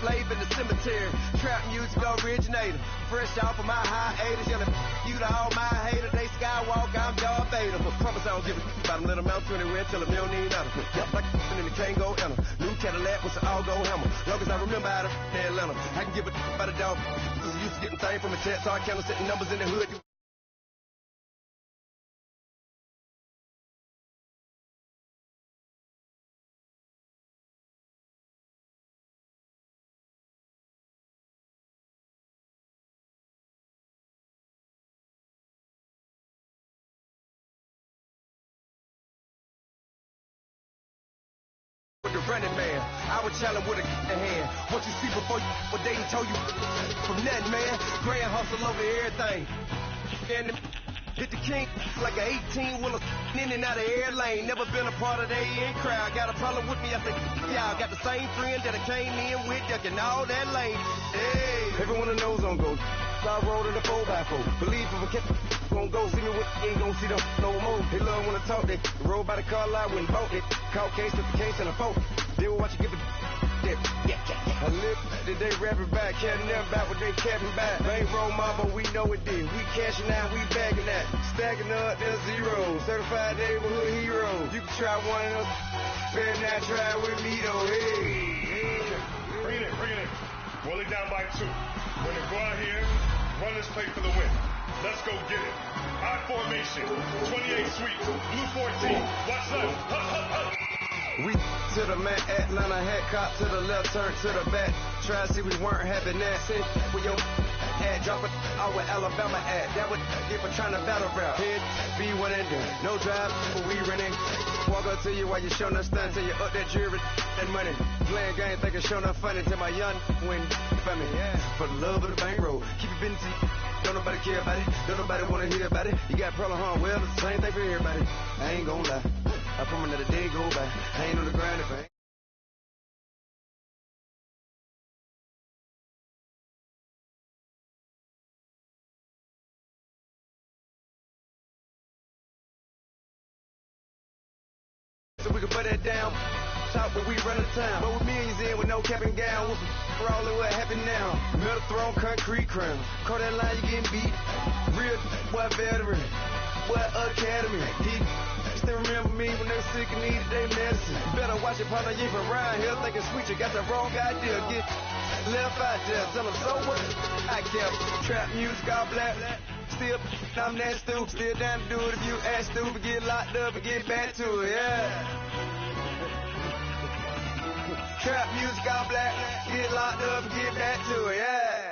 slave in the cemetery. Trap music originator. Fresh off of my hiatus. Yelling you to all my haters. They skywalk, I'm Darth Vader. Promise I don't give a about them. Let them out anywhere till them don't need nothing. Yep, like and they can't go enter. New Cadillac with an all-go hammer. Long as I remember how to Atlanta. I can give a about a dog. Used to getting things from a text. Hard counter setting numbers in the hood. The running man, I would challenge with a hand. What you see before you, what they told you from nothing, man. Grand hustle over everything. And hit the king like an 18-wheeler in and out of air lane. Never been a part of the in crowd. Got a problem with me, I say, y'all got the same friend that I came in with, ducking all that lane. Hey, everyone knows on go. I rolled in a 4x4. Believe if I kept gon' go see me with ain't gon' see them no more. They love when I talk, they roll by the car lot when bought it. Caught case with the case and a phone. They will watch you give it. I live today rapping back, catching them back what they capping back. Bankroll mama, we know it did. We cashing out, we bagging that. Stacking up, there's zero. Certified neighborhood hero. You can try one of them. Better not try with me though. Hey. Bring it in. Roll it down by 2. We're gonna go out here, run this play for the win. Let's go get it. I formation, 28 sweeps, blue 14. What's left? We to the man, Atlanta hat cop to the left, turn to the back. Try to see we weren't having that. See, with your ad, drop it out with Alabama ad. That would get for trying to battle rap. Head, be one and done. No drive, but we running. Walk up to you while you showing us stunts. Till you up that jewelry and money. Playing game, thinking showing up funny. Till my young win for me. Yeah. For the love of the bankroll. Keep it busy. Don't nobody care about it. Don't nobody wanna hear about it. You got problem, huh? Well, it's the same thing for everybody. I ain't gonna lie. I promise that a day go by. I ain't on the grind if I ain't. So we can put that down. Talk when we run the town. But with millions in with no cap and gown. We're all in what happened now. Metal throne, concrete crown. Call that line, you getting beat. Real what veteran. What academy. He still remember me when they were sick and needed their medicine. Better watch it, partner, you from around here thinking sweet. You got the wrong idea. Get left out there. Tell them so what? I kept trap music all black. Still, I'm that stupid. Still down to do it if you act stupid. Get locked up and get back to it, yeah. Trap music all black. Get locked up and get back to it, yeah.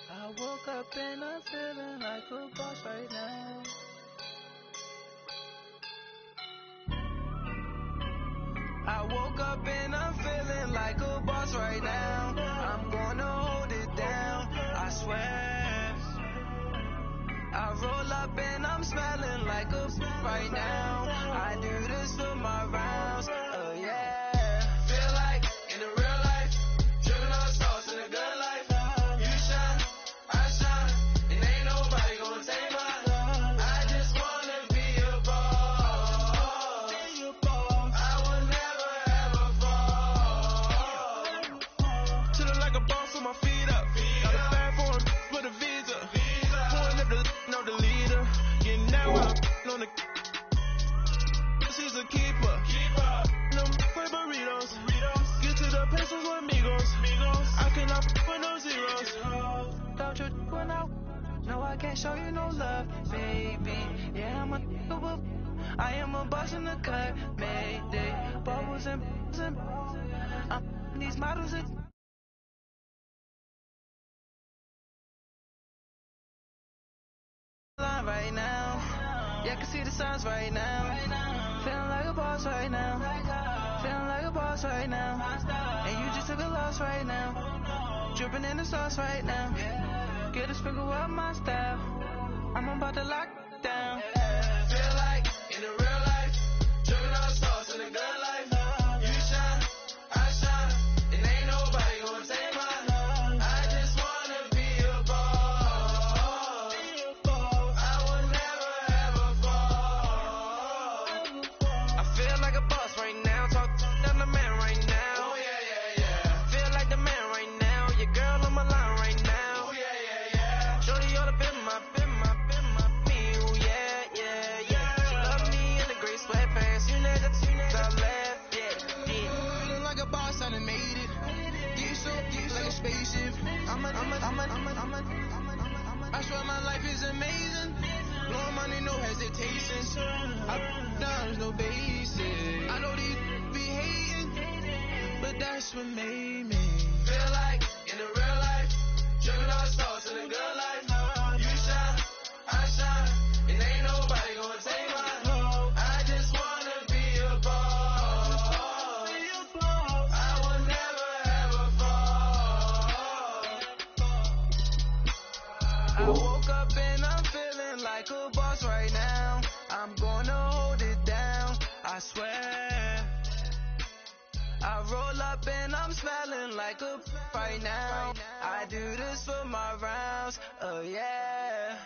I woke up and I'm feeling like a boss right now. I woke up and I'm feeling like a boss right now. I'm gonna hold it down, I swear. I roll up and I'm smelling like a right now. I do this for my rounds, oh yeah. Feel like in the real life, driven on stars in a good life. You shine, I shine, and ain't nobody gonna take mine. I just wanna be a boss. I will never ever fall. Chillin' like a boss with my feet up. Got a bag for him with a visa. Pulling up the know the leader. Getting that one on the. She's a keeper. No for burritos. Get to the pesos with amigos. I cannot with no zeros. Don't you when I no, I can't show you no love, baby. Yeah, I am a boss in the cut, mayday. Bubbles and these models are line right now. Yeah, I can see the signs right now. Feeling like a boss right now. Feeling like a boss right now. And you just took a loss right now. Dripping in the sauce right now. Get a sprinkle up my style. I'm about to lock it down. Feel like in the real life, dripping on sauce in the good life. You shine, I shine, and ain't nobody gonna take mine. I I swear my life is amazing. Blowing money, no hesitations. There's no basic. I know these be hating, but that's what made me feel like in the real life. Dripping all sauce in the good life. You shine, I shine, and ain't nobody gonna take mine. I just wanna be a boss. I will never ever fall. I woke up and I'm feeling like a boss right now. I'm gonna hold it down, I swear. I roll up and I'm smelling like a right now. I do this for my rounds, oh yeah.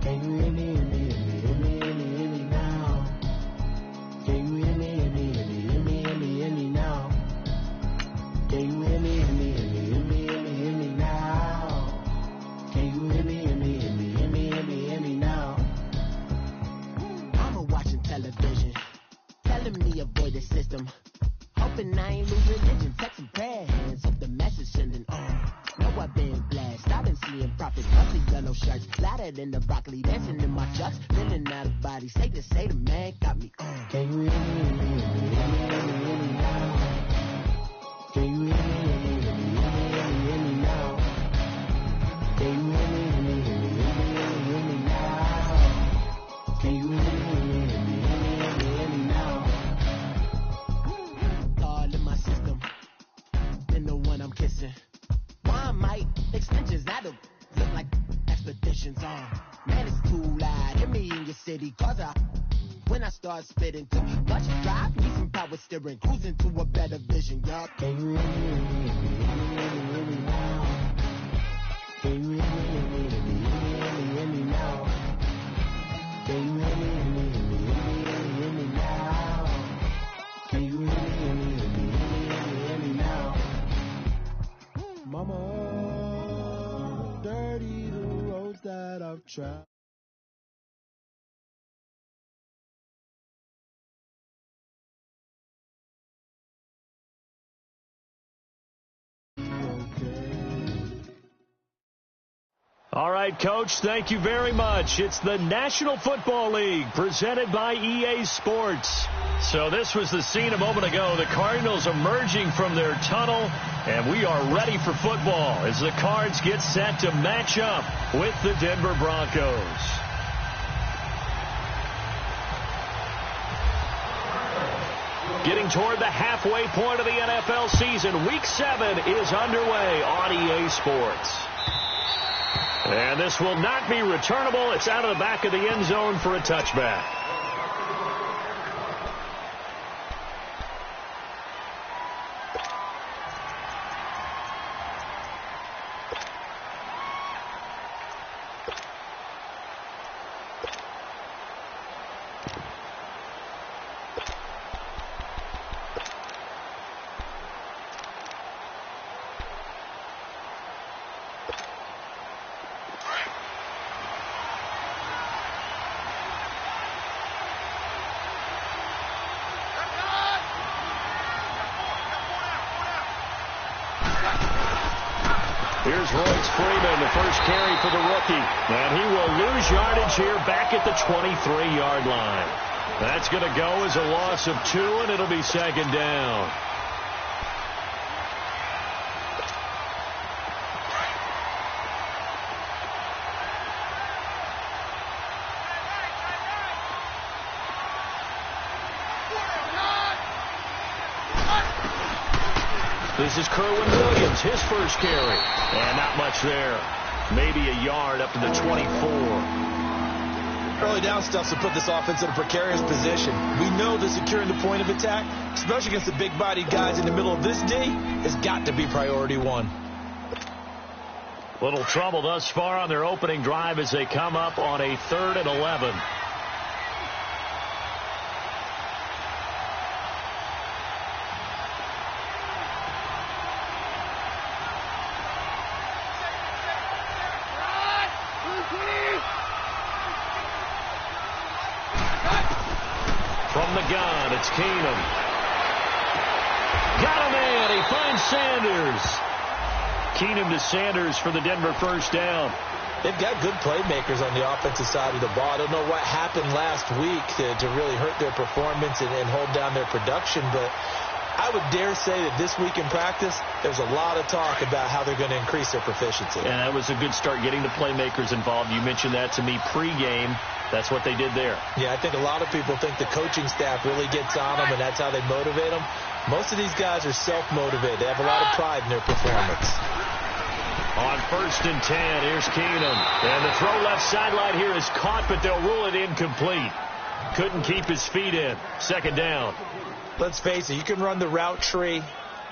Can you hear me, hear me, hear me, hear me, hear me now? Can you hear me, hear me, hear me, hear me, hear me, hear me now? Can you hear me, hear me, hear me, hear me, hear me, hear me now? Can you hear me, hear me, hear me, hear me, hear me, hear me now? Mama watching television, telling me avoid the system. Hoping I ain't lose religion, texting prayer hands, hope the message sending on. Know I've been blessed, I've been seeing prophets, ugly yellow shirts, louder than the broccoli, dancing in my chucks, feeling out of body, safe to say the man got me on. Can you hear me, hear me, hear me, hear me, hear me, hear me now? Can you hear me, hear me, hear me, hear me, hear me, hear me now? Can you hear me, hear me, hear me, hear me, hear me, hear me now? Can you hear me, hear me, hear me, hear me, hear me, hear me now? All in my system, then the one I'm kissing. Why might extensions that'll look like expeditions on? Man, it's too loud. Hear me in your city, cause when I start spitting, too much drive, need some power steering, cruising to a better vision, y'all. Can you hear me, hear me, hear me, hear me, hear me now? Can you hear me, hear me, hear me, hear me, hear me now? Can you hear me, hear me, hear me, hear me, hear me now? Can you hear me, hear me, hear me, hear me now? Mama, dirty the roads that I've traveled. All right, Coach, thank you very much. It's the National Football League presented by EA Sports. So this was the scene a moment ago. The Cardinals emerging from their tunnel, and we are ready for football as the Cards get set to match up with the Denver Broncos. Getting toward the halfway point of the NFL season, Week 7 is underway on EA Sports. And this will not be returnable. It's out of the back of the end zone for a touchback. Here's Royce Freeman, the first carry for the rookie. And he will lose yardage here back at the 23-yard line. That's going to go as a loss of 2, and it'll be second down. This is Kerwin Williams, his first carry. And not much there. Maybe a yard up to the 24. Early down stuff to put this offense in a precarious position. We know that securing the point of attack, especially against the big-bodied guys in the middle of this D, has got to be priority one. Little trouble thus far on their opening drive as they come up on a 3rd and 11. the gun. It's Keenum. Got a man. He finds Sanders. Keenum to Sanders for the Denver first down. They've got good playmakers on the offensive side of the ball. I don't know what happened last week to really hurt their performance and hold down their production, but I would dare say that this week in practice, there's a lot of talk about how they're going to increase their proficiency. And that was a good start, getting the playmakers involved. You mentioned that to me pregame. That's what they did there. Yeah, I think a lot of people think the coaching staff really gets on them, and that's how they motivate them. Most of these guys are self-motivated. They have a lot of pride in their performance. On 1st and 10, here's Keenum. And the throw left sideline here is caught, but they'll rule it incomplete. Couldn't keep his feet in. 2nd down. Let's face it, you can run the route tree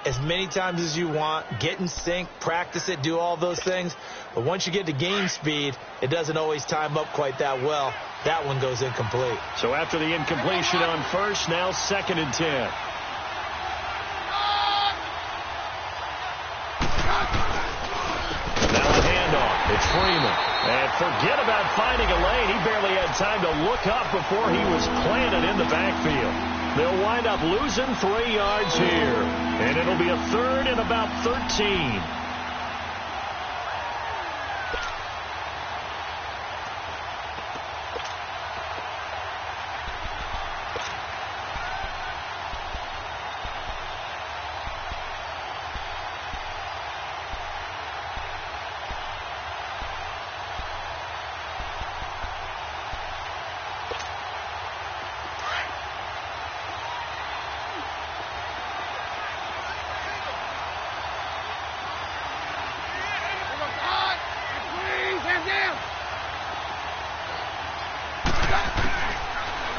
as many times as you want, get in sync, practice it, do all those things. But once you get to game speed, it doesn't always time up quite that well. That one goes incomplete. So after the incompletion on 1st, now 2nd and 10. It's Freeman. And forget about finding a lane. He barely had time to look up before he was planted in the backfield. They'll wind up losing 3 yards here. And it'll be a 3rd and about 13.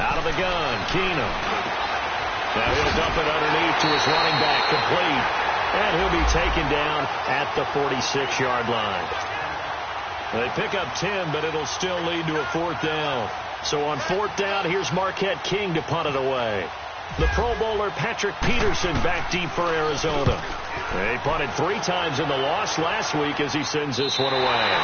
Out of the gun, Keenum. Now he'll dump it underneath to his running back, complete. And he'll be taken down at the 46-yard line. They pick up 10, but it'll still lead to a 4th down. So on 4th down, here's Marquette King to punt it away. The Pro Bowler Patrick Peterson back deep for Arizona. They punted 3 times in the loss last week as he sends this one away.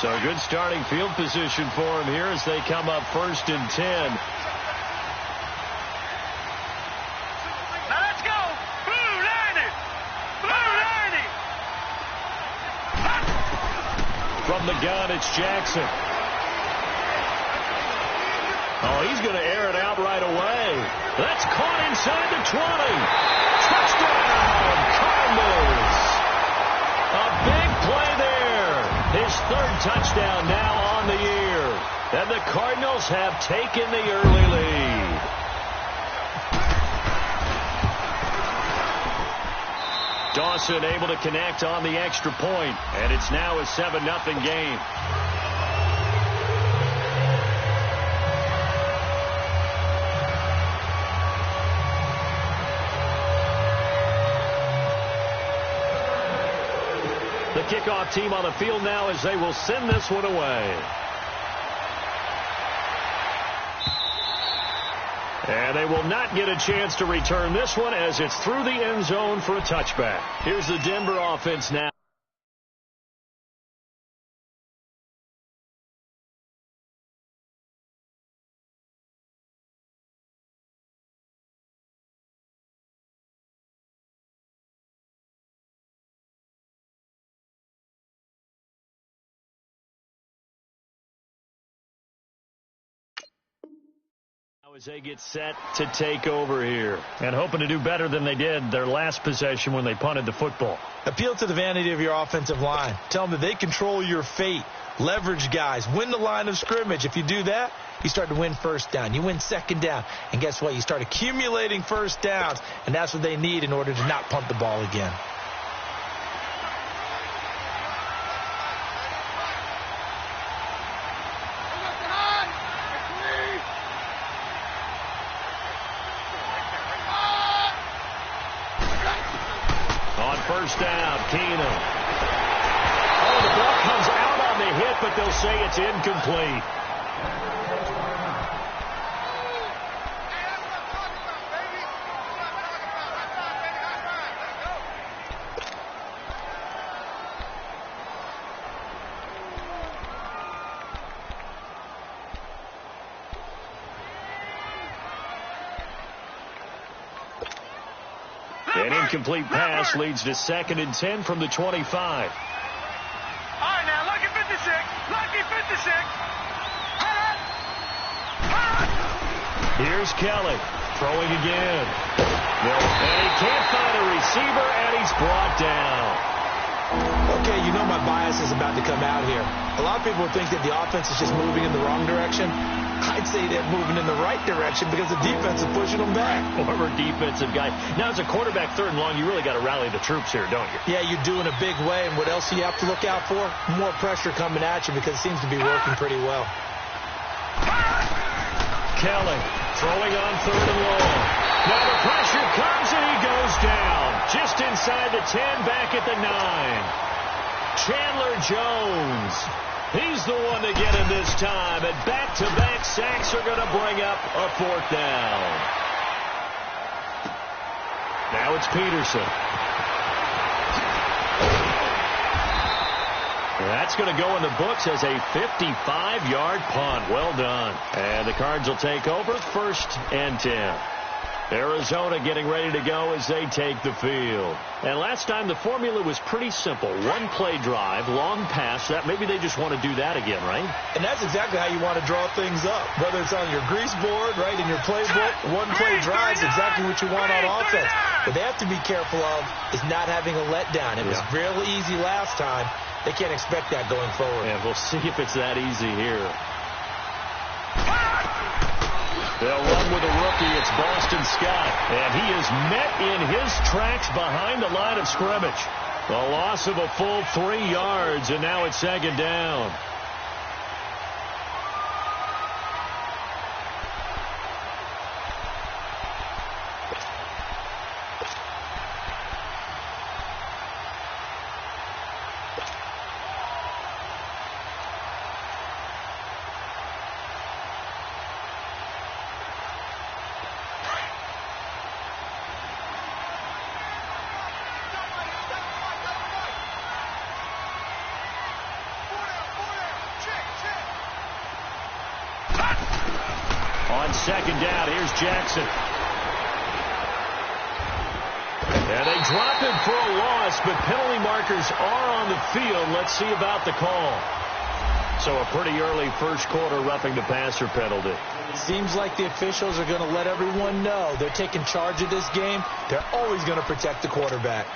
So a good starting field position for him here as they come up 1st and 10. Now let's go. Blue 90. Blue 90. From the gun, it's Jackson. Oh, he's going to air it out right away. That's caught inside the 20. Touchdown, Cardinals. A big play there. His 3rd touchdown now on the year. And the Cardinals have taken the early lead. Dawson able to connect on the extra point, and it's now a 7-0 game. The kickoff team on the field now as they will send this one away. And they will not get a chance to return this one as it's through the end zone for a touchback. Here's the Denver offense now. As they get set to take over here and hoping to do better than they did their last possession when they punted the football. Appeal to the vanity of your offensive line. Tell them that they control your fate. Leverage guys. Win the line of scrimmage. If you do that, you start to win first down. You win second down. And guess what? You start accumulating first downs. And that's what they need in order to not punt the ball again. First down, Keenum. Oh, the ball comes out on the hit, but they'll say it's incomplete. An incomplete pass leads to 2nd and 10 from the 25. All right, now, lucky 56. Lucky 56. Here's Kelly throwing again. And he can't find a receiver, and he's brought down. Okay, you know my bias is about to come out here. A lot of people think that the offense is just moving in the wrong direction. I'd say they're moving in the right direction because the defense is pushing them back. Former defensive guy. Now, as a quarterback 3rd and long, you really got to rally the troops here, don't you? Yeah, you do in a big way. And what else do you have to look out for? More pressure coming at you because it seems to be working pretty well. Kelly throwing on 3rd and long. Now the pressure comes and he goes down. Just inside the 10, back at the 9. Chandler Jones. He's the one to get him this time. And back-to-back sacks are going to bring up a 4th down. Now it's Peterson. That's going to go in the books as a 55-yard punt. Well done. And the Cards will take over 1st and 10. Arizona getting ready to go as they take the field. And last time the formula was pretty simple. 1-play drive, long pass. That maybe they just want to do that again, right? And that's exactly how you want to draw things up. Whether it's on your grease board, right, in your playbook, 1-play drive is exactly what you want on offense. What they have to be careful of is not having a letdown. It was real easy last time. They can't expect that going forward. And we'll see if it's that easy here. They'll run with a rookie. It's Boston Scott. And he is met in his tracks behind the line of scrimmage. A loss of a full 3 yards, and now it's 2nd down. On 2nd down, here's Jackson. And they drop him for a loss, but penalty markers are on the field. Let's see about the call. So a pretty early first quarter roughing the passer penalty. Seems like the officials are going to let everyone know they're taking charge of this game. They're always going to protect the quarterback.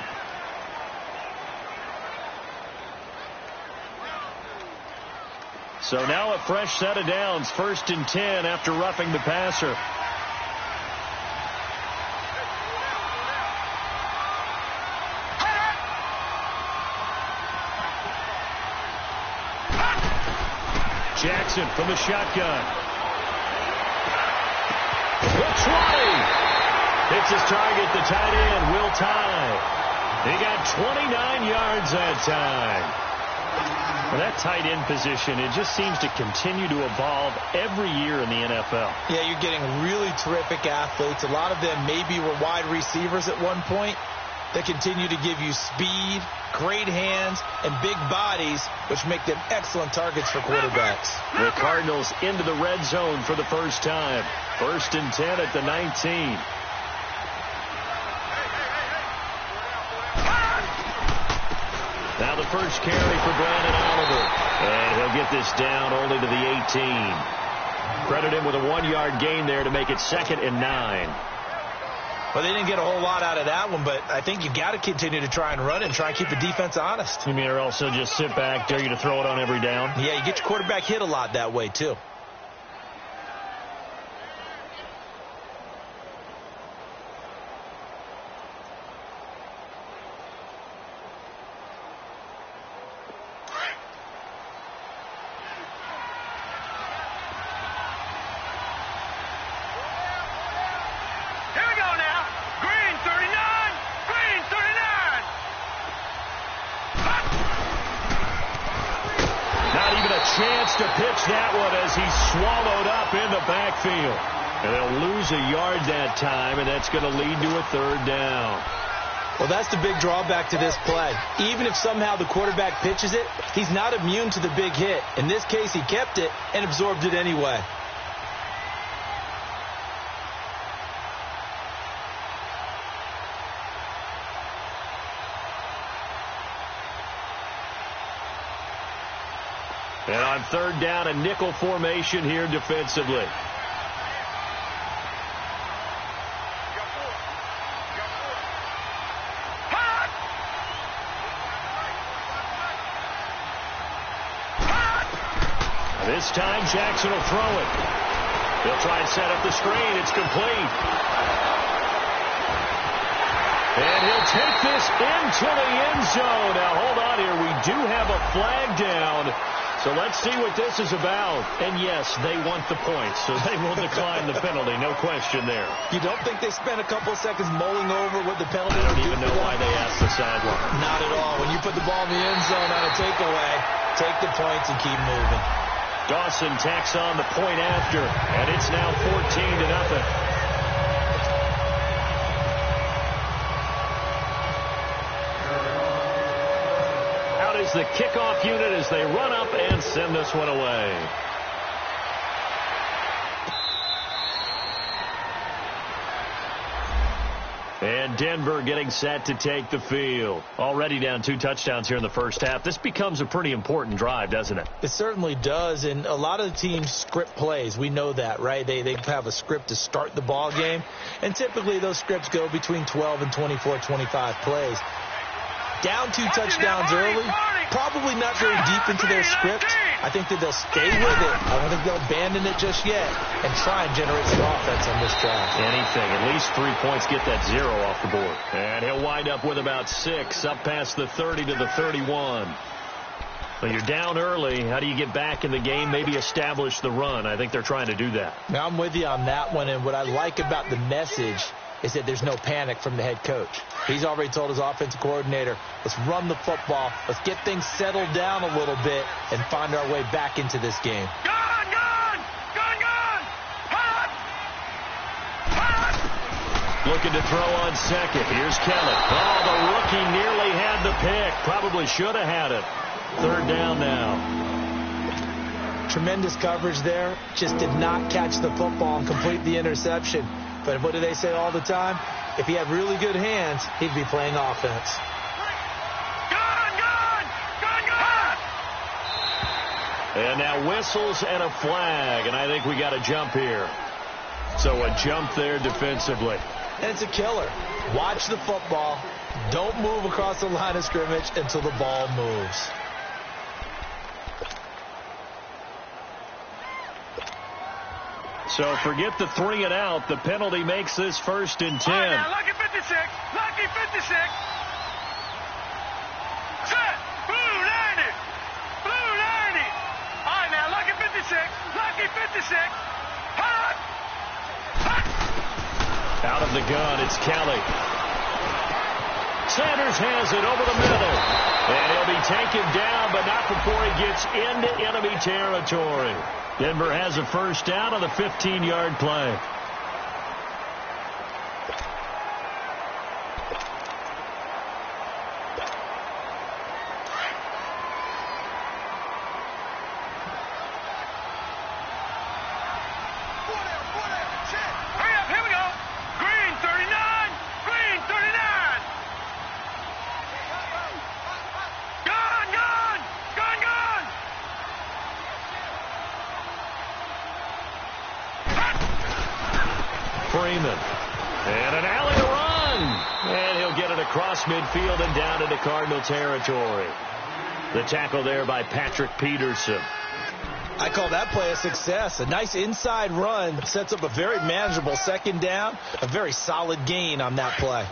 So now a fresh set of downs, 1st and 10 after roughing the passer. Jackson from the shotgun. The 20. Hits his target, the tight end, Will Tye. He got 29 yards that time. Well, that tight end position, it just seems to continue to evolve every year in the NFL. Yeah, you're getting really terrific athletes. A lot of them maybe were wide receivers at one point. They continue to give you speed, great hands, and big bodies, which make them excellent targets for quarterbacks. The Cardinals into the red zone for the first time. 1st and 10 at the 19. Now the first carry for Brandon Oliver. And he'll get this down only to the 18. Credit him with a 1-yard gain there to make it 2nd and 9. Well, they didn't get a whole lot out of that one, but I think you got to continue to try and run it and try and keep the defense honest. You mean, or also just sit back, dare you to throw it on every down? Yeah, you get your quarterback hit a lot that way, too. Chance to pitch that one as he's swallowed up in the backfield. And they'll lose a yard that time, and that's going to lead to a 3rd down. Well, that's the big drawback to this play. Even if somehow the quarterback pitches it, he's not immune to the big hit. In this case, he kept it and absorbed it anyway. And on 3rd down, a nickel formation here defensively. This time, Jackson will throw it. He'll try and set up the screen. It's complete. And he'll take this into the end zone. Now, hold on here. We do have a flag down. So let's see what this is about. And, yes, they want the points, so they will decline the penalty. No question there. You don't think they spent a couple of seconds mulling over what the penalty I don't even know why they asked the sideline. Not at all. When you put the ball in the end zone on a takeaway, take the points and keep moving. Dawson tacks on the point after, and it's now 14-0. Is the kickoff unit as they run up and send this one away. And Denver getting set to take the field. Already down 2 touchdowns here in the first half. This becomes a pretty important drive, doesn't it? It certainly does, and a lot of the teams script plays. We know that, right? They have a script to start the ball game, and typically those scripts go between 12 and 24, 25 plays. Down 2 touchdowns early, probably not very deep into their script. I think that they'll stay with it. I don't think they'll abandon it just yet and try and generate some offense on this drive. Anything. At least 3 points, get that 0 off the board. And he'll wind up with about 6, up past the 30 to the 31. Well, you're down early. How do you get back in the game? Maybe establish the run. I think they're trying to do that. Now, I'm with you on that one, and what I like about the message is that there's no panic from the head coach. He's already told his offensive coordinator, let's run the football, let's get things settled down a little bit and find our way back into this game. Gone, gone, gone, gone. Hot, hot. Looking to throw on second. Here's Kelly. Oh, the rookie nearly had the pick. Probably should have had it. 3rd down now. Tremendous coverage there. Just did not catch the football and complete the interception. But what do they say all the time? If he had really good hands, he'd be playing offense. Gone, gone, gone, gone. And now whistles and a flag, and I think we got a jump here. So a jump there defensively. And it's a killer. Watch the football. Don't move across the line of scrimmage until the ball moves. So forget the 3 and out. The penalty makes this 1st and 10. All right, now, lucky 56. Lucky 56. Set. Blue 90. Blue 90. All right, now, lucky 56. Lucky 56. Hot. Hot. Out of the gun, it's Kelly. Sanders has it over the middle. And he'll be taken down, but not before he gets into enemy territory. Denver has a first down on the 15-yard play. And an alley to run. And he'll get it across midfield and down into Cardinal territory. The tackle there by Patrick Peterson. I call that play a success. A nice inside run sets up a very manageable second down. A very solid gain on that play.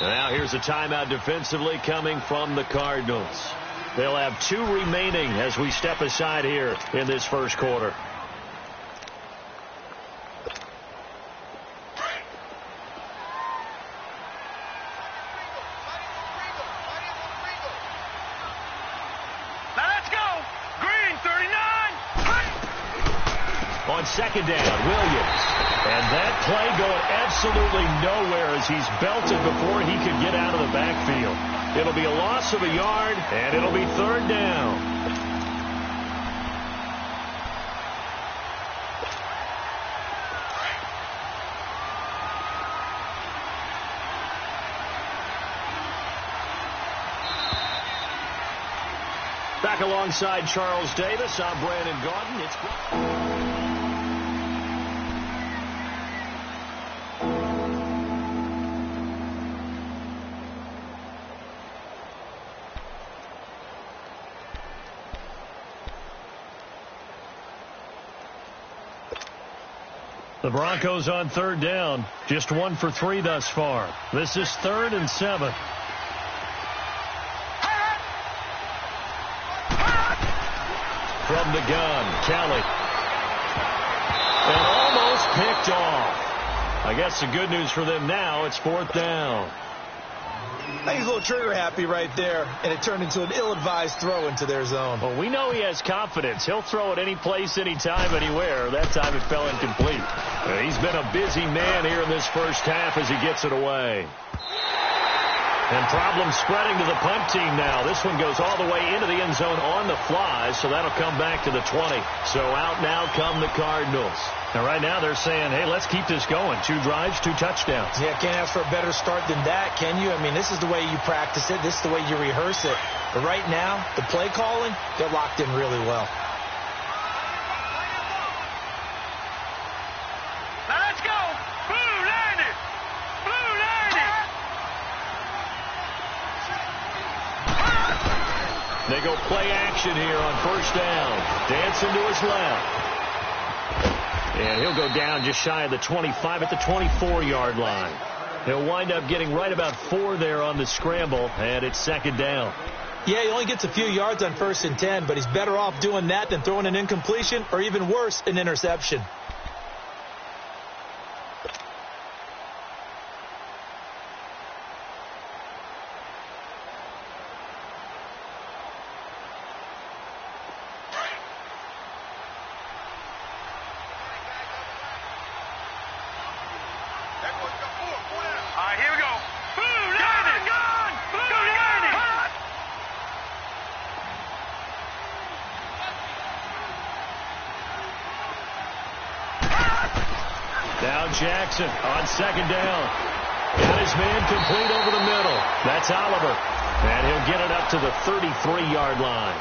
Now here's a timeout defensively coming from the Cardinals. They'll have 2 remaining as we step aside here in this first quarter. Now let's go. Green, 39. On second down, Williams. And that play going absolutely nowhere as he's belted before he could get out of the backfield. It'll be a loss of a yard, and it'll be third down. Back alongside Charles Davis, I'm Brandon Gaudin. It's the Broncos on third down. Just 1 for 3 thus far. This is 3rd and 7. From the gun, Kelly. And almost picked off. I guess the good news for them now, it's 4th down. I think he's a little trigger happy right there, and it turned into an ill-advised throw into their zone. Well, we know he has confidence. He'll throw it any place, anytime, anywhere. That time it fell incomplete. He's been a busy man here in this first half as he gets it away. And problems spreading to the punt team now. This one goes all the way into the end zone on the fly, so that'll come back to the 20. So out now come the Cardinals. Now, right now they're saying, hey, let's keep this going. 2 drives, 2 touchdowns. Yeah, can't ask for a better start than that, can you? I mean, this is the way you practice it. This is the way you rehearse it. But right now, the play calling, they're locked in really well. Now let's go. Blue 90. Blue 90. They go play action here on first down. Dancing to his left. And he'll go down just shy of the 25 at the 24-yard line. He'll wind up getting right about 4 there on the scramble, and it's 2nd down. Yeah, he only gets a few yards on 1st and 10, but he's better off doing that than throwing an incompletion or even worse, an interception. Jackson on 2nd down. Got his man complete over the middle. That's Oliver. And he'll get it up to the 33-yard line.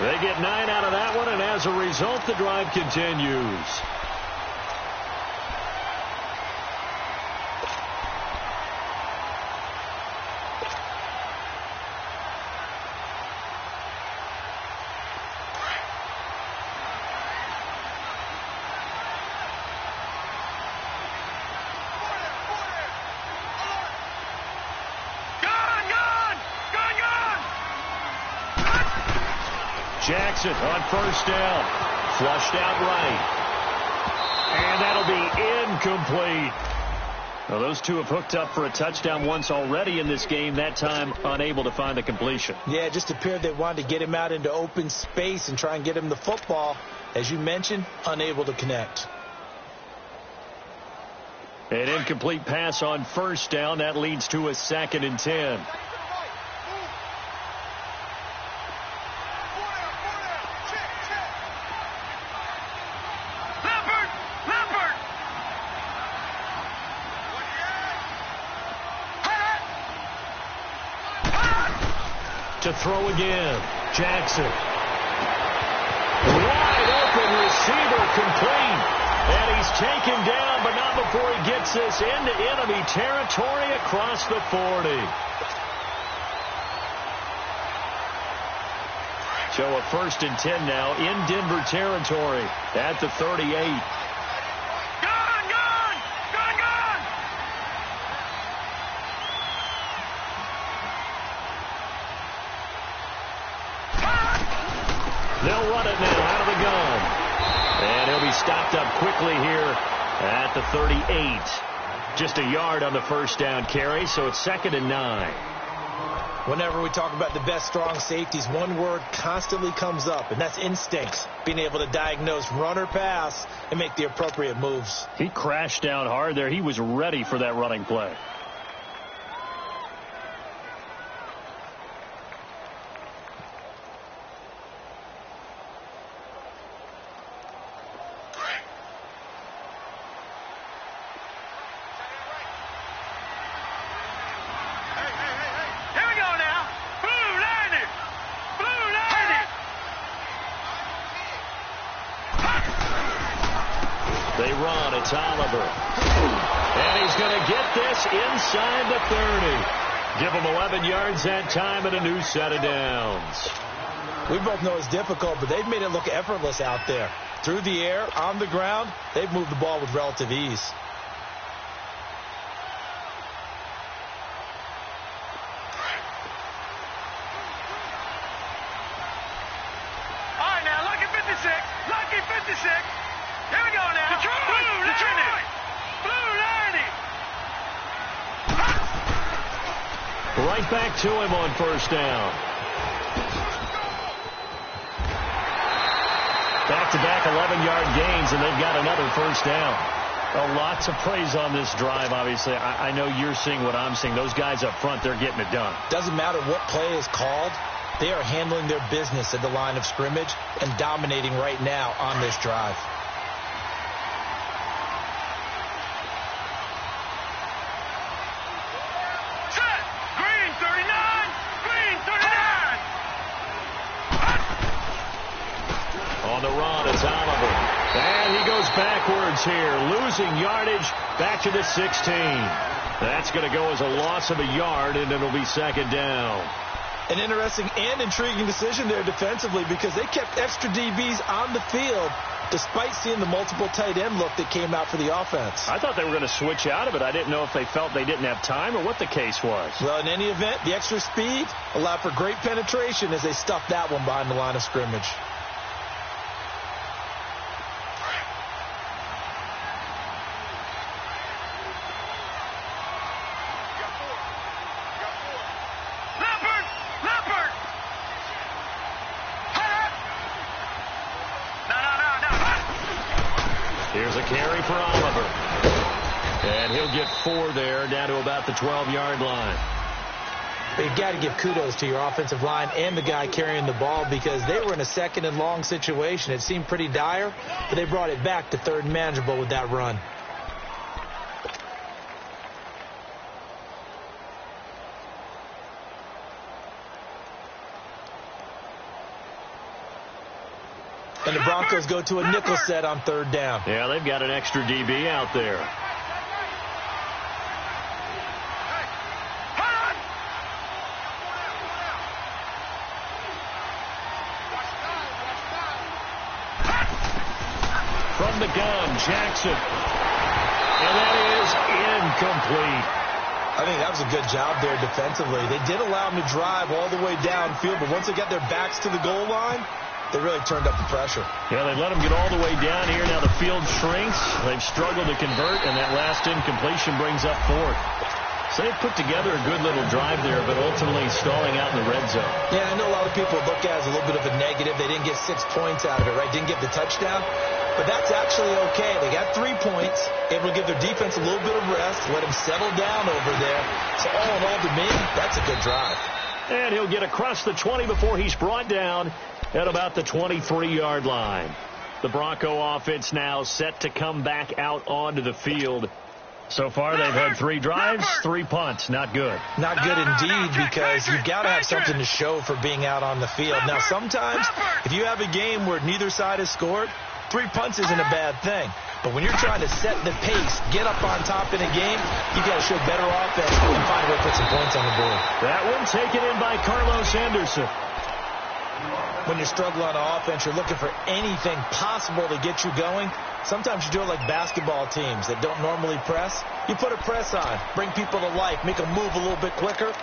They get 9 out of that one, and as a result, the drive continues. Jackson on first down. Flushed out right. And that'll be incomplete. Well, those two have hooked up for a touchdown once already in this game, that time unable to find the completion. Yeah, it just appeared they wanted to get him out into open space and try and get him the football. As you mentioned, unable to connect. An incomplete pass on first down. That leads to a 2nd and 10. To throw again. Jackson. Wide open receiver, complete. And he's taken down, but not before he gets this into enemy territory across the 40. So a 1st and 10 now in Denver territory at the 38. They'll run it now out of the gun. And he'll be stopped up quickly here at the 38. Just a yard on the first down carry, so it's 2nd and 9. Whenever we talk about the best strong safeties, one word constantly comes up, and that's instincts. Being able to diagnose run or pass and make the appropriate moves. He crashed down hard there. He was ready for that running play. They run. It's Oliver. And he's going to get this inside the 30. Give him 11 yards that time and a new set of downs. We both know it's difficult, but they've made it look effortless out there. Through the air, on the ground, they've moved the ball with relative ease. All right, now, lucky 56. Lucky 56. Here we go now. Detroit! Blue 90! Right back to him on first down. Back-to-back 11-yard gains, and they've got another first down. Lots of praise on this drive, obviously. I know you're seeing what I'm seeing. Those guys up front, they're getting it done. Doesn't matter what play is called. They are handling their business at the line of scrimmage and dominating right now on this drive. On the run, it's Oliver. And he goes backwards here, losing yardage back to the 16. That's going to go as a loss of a yard, and it'll be 2nd down. An interesting and intriguing decision there defensively because they kept extra DBs on the field despite seeing the multiple tight end look that came out for the offense. I thought they were going to switch out of it. I didn't know if they felt they didn't have time or what the case was. Well, in any event, the extra speed allowed for great penetration as they stuffed that one behind the line of scrimmage. Here's a carry for Oliver. And he'll get 4 there, down to about the 12-yard line. You've got to give kudos to your offensive line and the guy carrying the ball because they were in a 2nd and long situation. It seemed pretty dire, but they brought it back to 3rd and manageable with that run. And the Broncos go to a nickel set on 3rd down. Yeah, they've got an extra DB out there. From the gun, Jackson. And that is incomplete. I think that was a good job there defensively. They did allow them to drive all the way downfield, but once they got their backs to the goal line, they really turned up the pressure. Yeah, they let them get all the way down here. Now the field shrinks. They've struggled to convert, and that last incompletion brings up fourth. So they've put together a good little drive there, but ultimately stalling out in the red zone. Yeah, I know a lot of people look at it as a little bit of a negative. They didn't get 6 points out of it, right? Didn't get the touchdown. But that's actually okay. They got 3 points, able to give their defense a little bit of rest, let them settle down over there. So all in all, to me, that's a good drive. And he'll get across the 20 before he's brought down at about the 23-yard line. The Bronco offense now set to come back out onto the field. So far, they've had 3 drives, 3 punts. Not good. Not good indeed, because you've got to have something to show for being out on the field. Now, sometimes, if you have a game where neither side has scored, 3 punts isn't a bad thing. But when you're trying to set the pace, get up on top in a game, you've got to show better offense and find a way to put some points on the board. That one taken in by Carlos Anderson. When you struggle on offense, you're looking for anything possible to get you going. Sometimes you do it like basketball teams that don't normally press. You put a press on, bring people to life, make them move a little bit quicker.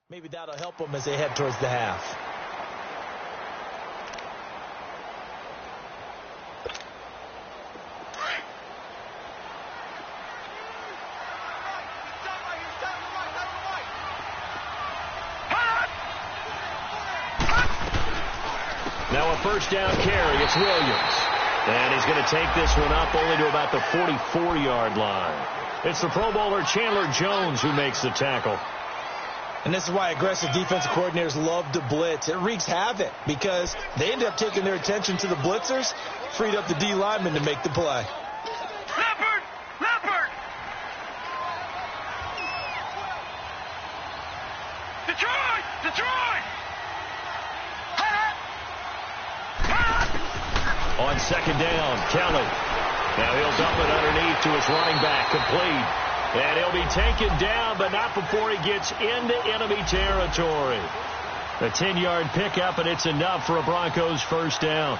Maybe that'll help them as they head towards the half. Now a first down carry. It's Williams. And he's going to take this one up only to about the 44-yard line. It's the Pro Bowler Chandler Jones who makes the tackle. And this is why aggressive defensive coordinators love to blitz. It wreaks havoc because they end up taking their attention to the blitzers, freed up the D lineman to make the play. Leopard! Leopard! Detroit! Detroit! On second down, Kelly. Now he'll dump it underneath to his running back, complete. And he'll be taken down, but not before he gets into enemy territory. A 10-yard pickup, and it's enough for a Broncos first down.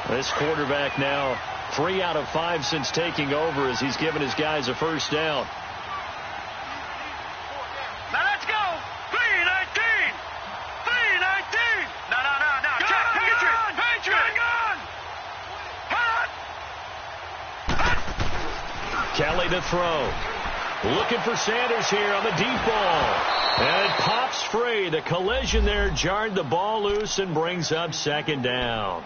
This quarterback now 3 out of 5 since taking over as he's given his guys a first down. Now let's go! 319! 319! No. Patriot! Kelly to throw. Looking for Sanders here on the deep ball. And it pops free. The collision there jarred the ball loose and brings up second down.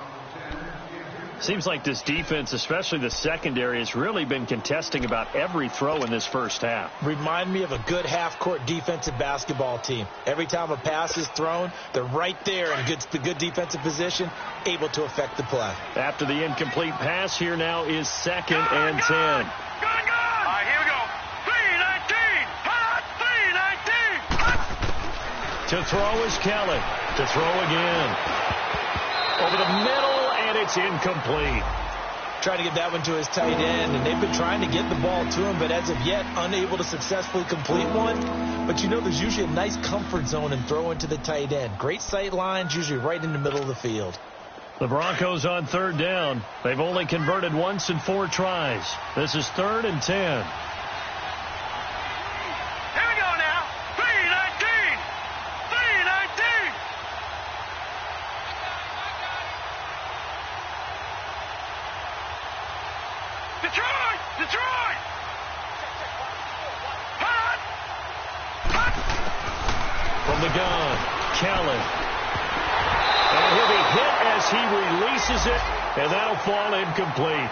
Seems like this defense, especially the secondary, has really been contesting about every throw in this first half. Remind me of a good half-court defensive basketball team. Every time a pass is thrown, they're right there in the good defensive position, able to affect the play. After the incomplete pass, here now is 2nd and 10. All right, here we go. 319! Hot! 319! To throw is Kelly. To throw again. Over the middle, and it's incomplete. Trying to get that one to his tight end, and they've been trying to get the ball to him, but as of yet, unable to successfully complete one. But you know there's usually a nice comfort zone in throwing to the tight end. Great sight lines, usually right in the middle of the field. The Broncos on third down. They've only converted once in 4 tries. This is 3rd and 10. Here we go now. 319! 319! Detroit! Detroit! Hot! Hot! From the gun, Kelly. And he'll be hit as he releases it, and that'll fall incomplete.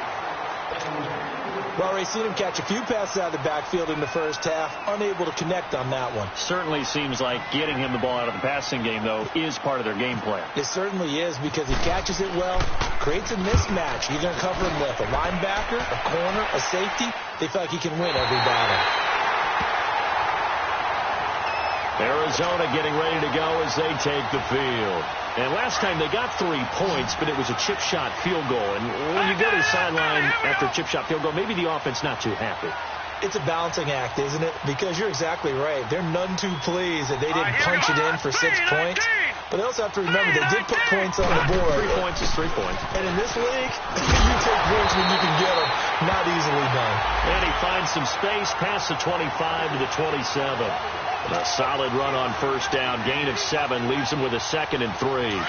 We've already seen him catch a few passes out of the backfield in the first half, unable to connect on that one. Certainly seems like getting him the ball out of the passing game, though, is part of their game plan. It certainly is, because he catches it well, creates a mismatch. You're going to cover him with a linebacker, a corner, a safety. They feel like he can win every battle. Arizona getting ready to go as they take the field. And last time they got 3 points, but it was a chip shot field goal. And when you go to the sideline after a chip shot field goal, maybe the offense not too happy. It's a balancing act, isn't it? Because you're exactly right. They're none too pleased that they didn't punch it in for 6 points. But they also have to remember they did put points on the board. 3 points is 3 points. And in this league, you take points when you can get them. Not easily done. And he finds some space past the 25 to the 27. A solid run on first down. Gain of 7 leaves him with a 2nd and 3.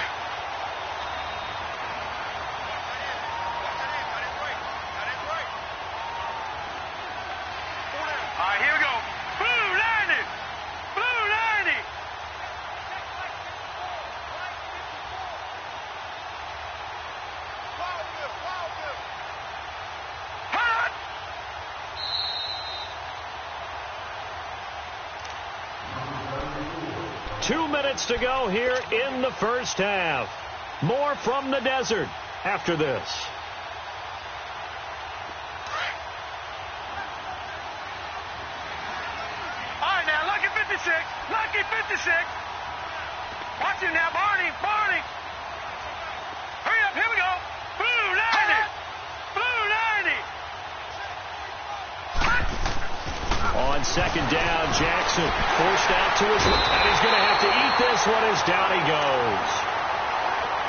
To go here in the first half. More from the desert after this. All right, now, lucky 56. Lucky 56. Watch him now, Barney. Hurry up, here we go. Blue 90. Blue 90. On second down, Jackson forced out to his left, and he's going to have to eat this one as down he goes.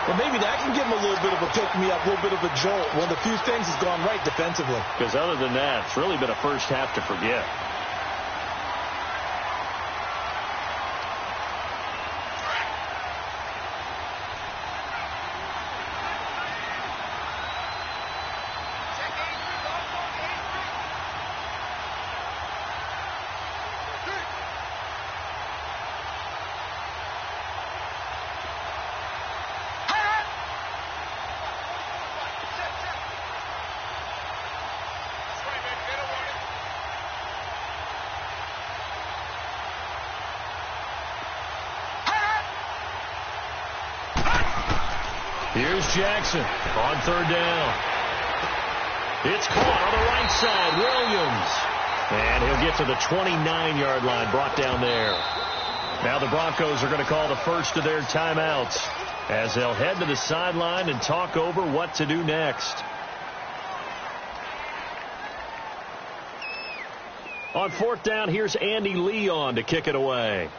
Well, maybe that can give him a little bit of a pick-me-up, a little bit of a jolt. One of the few things has gone right defensively. Because other than that, it's really been a first half to forget. Here's Jackson on third down. It's caught on the right side. Williams. And he'll get to the 29-yard line, brought down there. Now the Broncos are going to call the first of their timeouts as they'll head to the sideline and talk over what to do next. On fourth down, here's Andy Lee on to kick it away.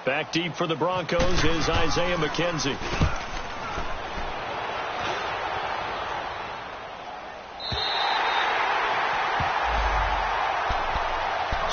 Back deep for the Broncos is Isaiah McKenzie.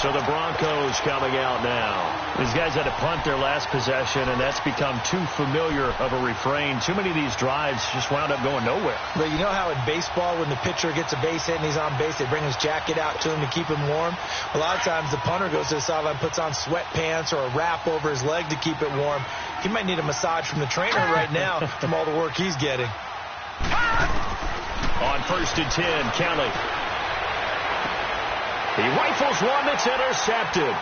So the Broncos coming out now. These guys had to punt their last possession, and that's become too familiar of a refrain. Too many of these drives just wound up going nowhere. But you know how in baseball, when the pitcher gets a base hit and he's on base, they bring his jacket out to him to keep him warm? A lot of times the punter goes to the sideline, puts on sweatpants or a wrap over his leg to keep it warm. He might need a massage from the trainer right now from all the work he's getting. On first and 10, Kelly. He rifles one that's intercepted.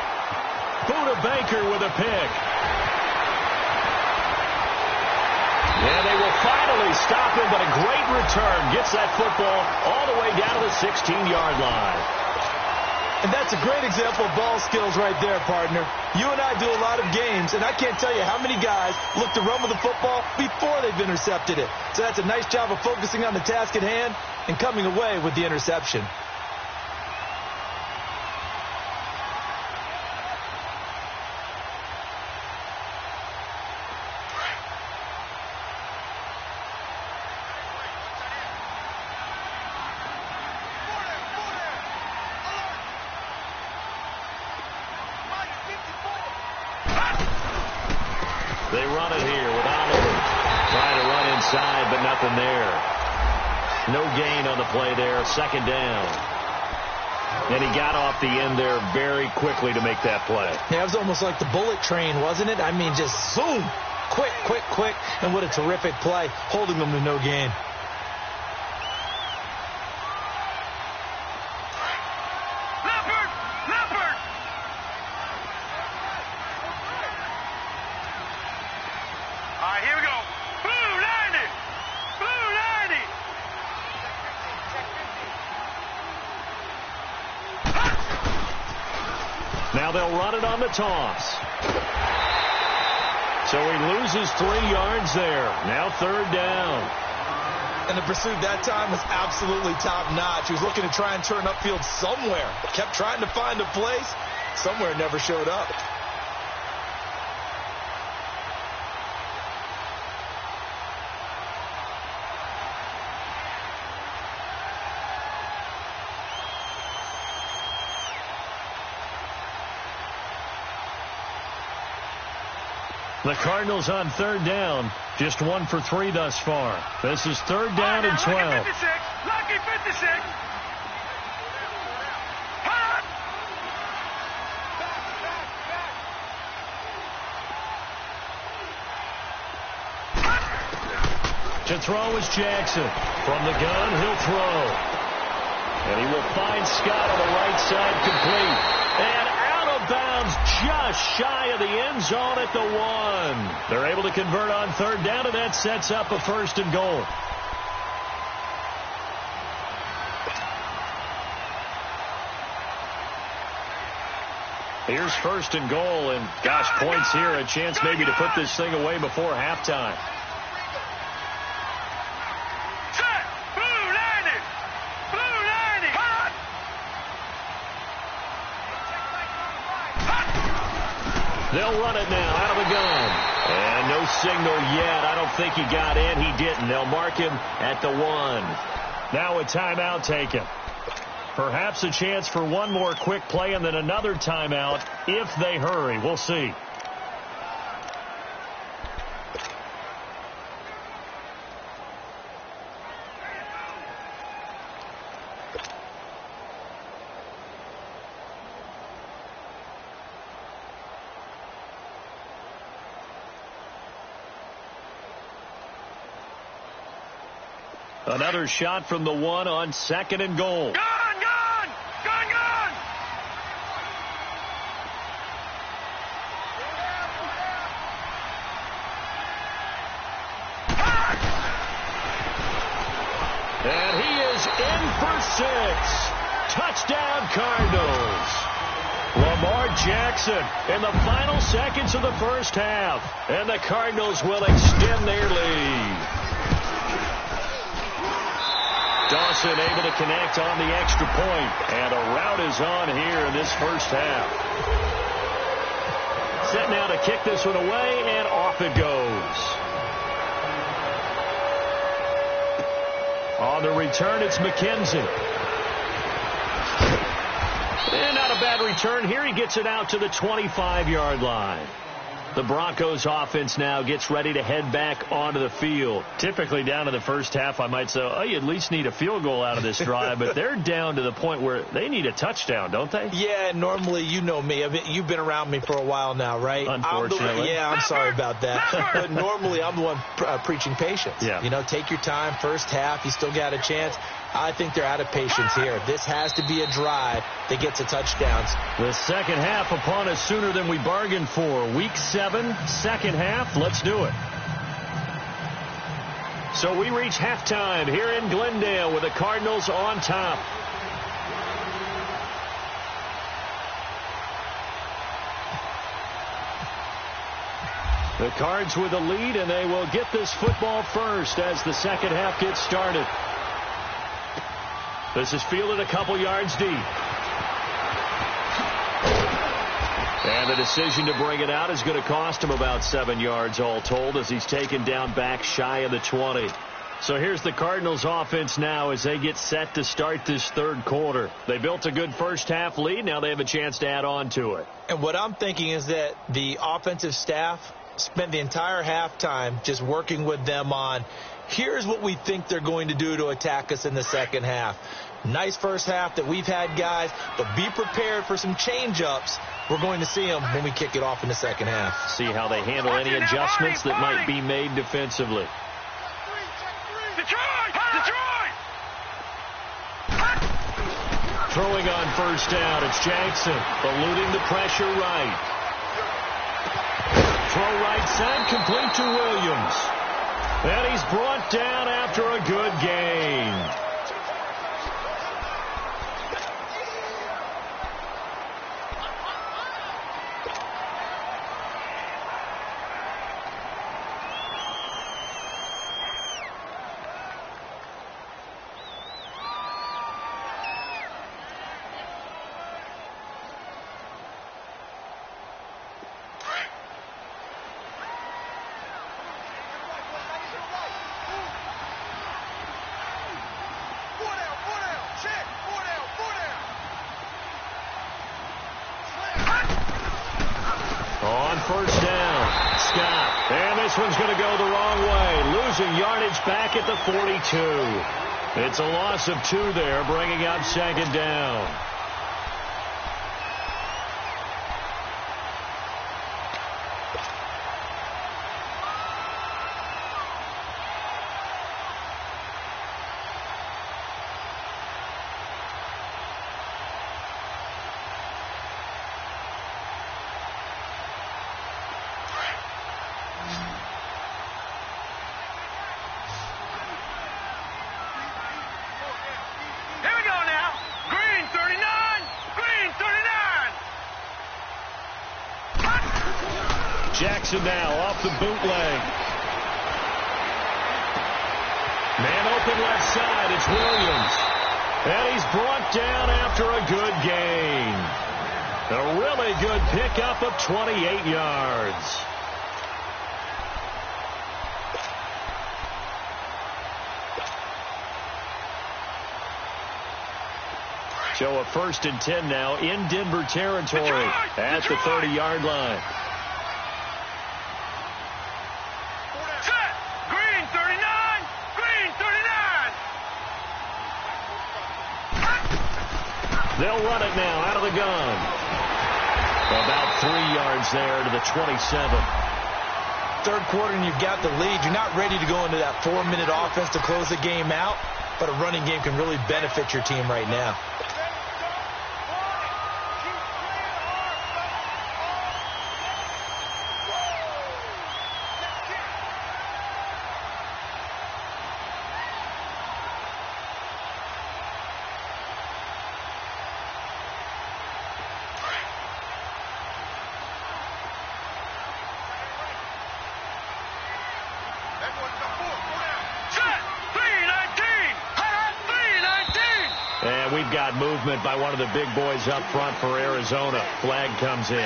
Buda Baker with a pick. And they will finally stop him, but a great return. Gets that football all the way down to the 16-yard line. And that's a great example of ball skills right there, partner. You and I do a lot of games, and I can't tell you how many guys look to run with the football before they've intercepted it. So that's a nice job of focusing on the task at hand and coming away with the interception. They run it here with Oliver. Trying to run inside, but nothing there. No gain on the play there. Second down. And he got off the end there very quickly to make that play. Yeah, it was almost like the bullet train, wasn't it? I mean, just zoom. Quick, quick, quick. And what a terrific play, holding them to no gain. They'll run it on the toss. So he loses 3 yards there. Now 3rd down. And the pursuit that time was absolutely top-notch. He was looking to try and turn upfield somewhere. Kept trying to find a place. Somewhere never showed up. The Cardinals on 3rd down. Just 1 for 3 thus far. This is 3rd down and 12. Lucky 56. Lucky 56. Hot. To throw is Jackson. From the gun, he'll throw. And he will find Scott on the right side, complete. And out of bounds, just shy of the end zone at the 1. They're able to convert on 3rd down, and that sets up a 1st and goal. Here's 1st and goal, and gosh, points here, a chance maybe to put this thing away before halftime. Set. Blue 90. Blue 90. Hot. They'll run it now out of the gun. And no signal yet. I don't think he got in. He didn't. They'll mark him at the 1. Now a timeout taken. Perhaps a chance for one more quick play and then another timeout if they hurry. We'll see. Another shot from the 1 on 2nd and goal. Gone, gone, gone, gone. And he is in for 6. Touchdown, Cardinals. Lamar Jackson in the final seconds of the first half. And the Cardinals will extend their lead. Dawson able to connect on the extra point, and a route is on here in this first half. Set now to kick this one away, and off it goes. On the return, it's McKenzie. And not a bad return here. He gets it out to the 25-yard line. The Broncos offense now gets ready to head back onto the field. Typically down to the first half, I might say, oh, you at least need a field goal out of this drive, but they're down to the point where they need a touchdown, don't they? Yeah, normally, you know me. You've been around me for a while now, right? Unfortunately. I'm sorry about that. But normally, I'm the one preaching patience. Yeah. You know, take your time, first half, you still got a chance. I think they're out of patience here. This has to be a drive that gets a touchdowns. The second half upon us sooner than we bargained for. Week 7, second half. Let's do it. So we reach halftime here in Glendale with the Cardinals on top. The Cards with the lead, and they will get this football first as the second half gets started. This is fielded a couple yards deep. And the decision to bring it out is going to cost him about 7 yards all told as he's taken down back shy of the 20. So here's the Cardinals offense now as they get set to start this third quarter. They built a good first half lead. Now they have a chance to add on to it. And what I'm thinking is that the offensive staff spent the entire halftime just working with them on, here's what we think they're going to do to attack us in the second half. Nice first half that we've had, guys, but be prepared for some change-ups. We're going to see them when we kick it off in the second half. See how they handle any adjustments that might be made defensively. Detroit! Detroit! Throwing on first down, it's Jackson, eluding the pressure right. Throw right side, complete to Williams. And he's brought down after a good gain. first down. Scott. And this one's going to go the wrong way. Losing yardage back at the 42. It's a loss of 2 there, bringing up second down. Jackson now off the bootleg. Man open left side. It's Williams. And he's brought down after a good gain. A really good pickup of 28 yards. So a 1st and 10 now in Denver territory at the 30-yard line. They'll run it now out of the gun. About 3 yards there to the 27. Third quarter and you've got the lead. You're not ready to go into that 4-minute offense to close the game out, but a running game can really benefit your team right now. And we've got movement by one of the big boys up front for Arizona. Flag comes in.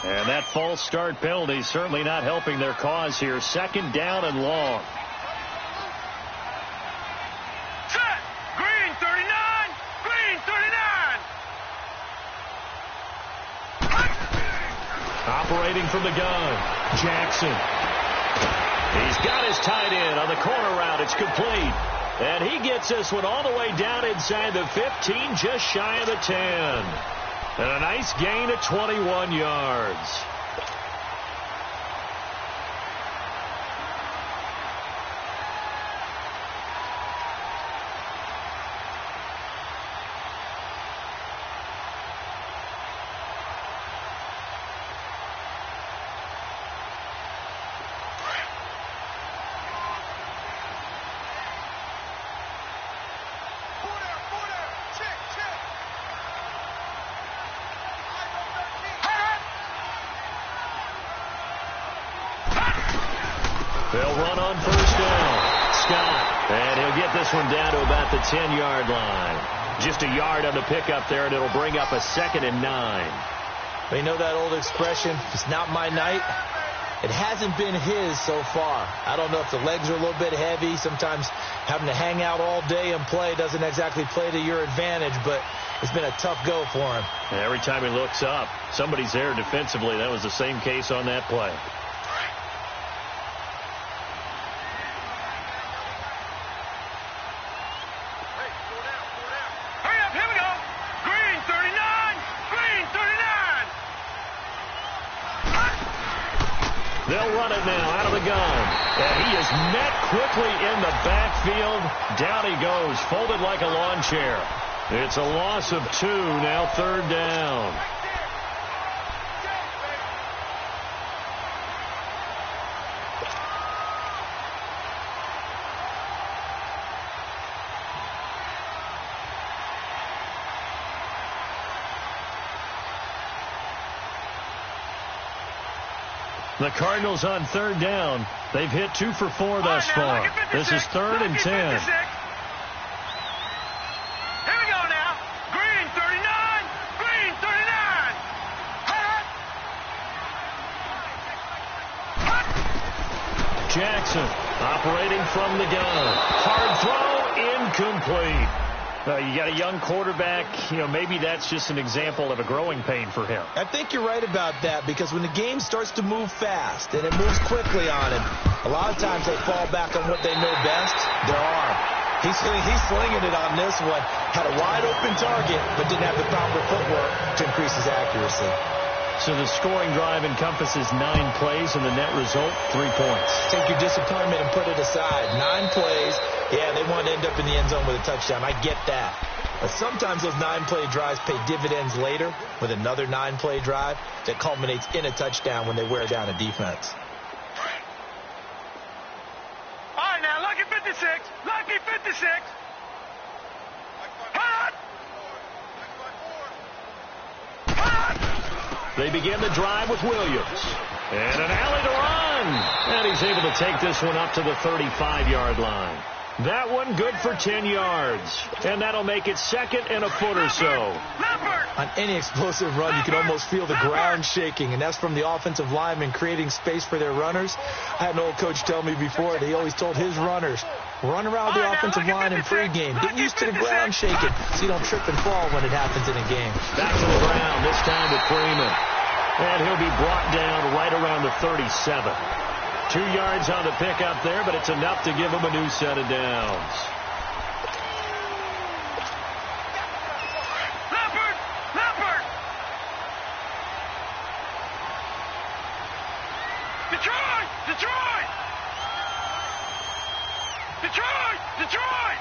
And that false start penalty certainly not helping their cause here. 2nd down and long. Set! Green 39! Green 39! Operating from the gun. Jackson. He's got his tight end on the corner route. It's complete. And he gets this one all the way down inside the 15, just shy of the 10. And a nice gain of 21 yards. They'll run on first down. Scott. And he'll get this one down to about the 10-yard line. Just a yard on the pickup there, and it'll bring up a 2nd and 9. They know that old expression, it's not my night. It hasn't been his so far. I don't know if the legs are a little bit heavy. Sometimes having to hang out all day and play doesn't exactly play to your advantage, but it's been a tough go for him. And every time he looks up, somebody's there defensively. That was the same case on that play. They'll run it now out of the gun. And he is met quickly in the backfield. Down he goes, folded like a lawn chair. It's a loss of 2, now 3rd down. The Cardinals on 3rd down. They've hit 2 for 4 thus far. This is 3rd and 10. Here we go now. Green 39. Green 39. Jackson operating from the gun. Hard throw, incomplete. You got a young quarterback, maybe that's just an example of a growing pain for him. I think you're right about that, because when the game starts to move fast and it moves quickly on him, a lot of times they fall back on what they know best, their arm. He's slinging it on this one. Had a wide open target, but didn't have the proper footwork to increase his accuracy. So the scoring drive encompasses 9 plays, and the net result, 3 points. Take your disappointment and put it aside. 9 plays. Yeah, they want to end up in the end zone with a touchdown. I get that. But sometimes those 9-play drives pay dividends later with another 9-play drive that culminates in a touchdown when they wear down a defense. All right, now, lucky 56. Lucky 56. Hot! They begin the drive with Williams. And an alley to run. And he's able to take this one up to the 35-yard line. That one good for 10 yards. And that'll make it second and a foot or so. On any explosive run, you can almost feel the ground shaking, and that's from the offensive linemen creating space for their runners. I had an old coach tell me before that he always told his runners, run around the offensive line in pregame. Get used to the ground shaking so you don't trip and fall when it happens in a game. Back to the ground, this time with Freeman. And he'll be brought down right around the 37. 2 yards on the pickup there, but it's enough to give him a new set of downs. Leopard! Detroit!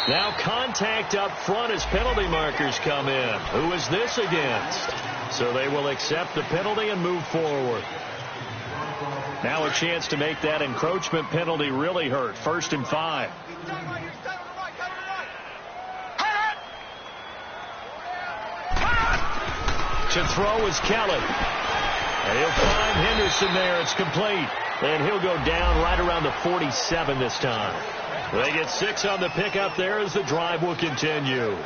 Now contact up front as penalty markers come in. Who is this against? So they will accept the penalty and move forward. Now a chance to make that encroachment penalty really hurt. 1st and 5. To throw is Kelly. And he'll find Henderson there. It's complete. And he'll go down right around the 47 this time. They get 6 on the pickup there as the drive will continue.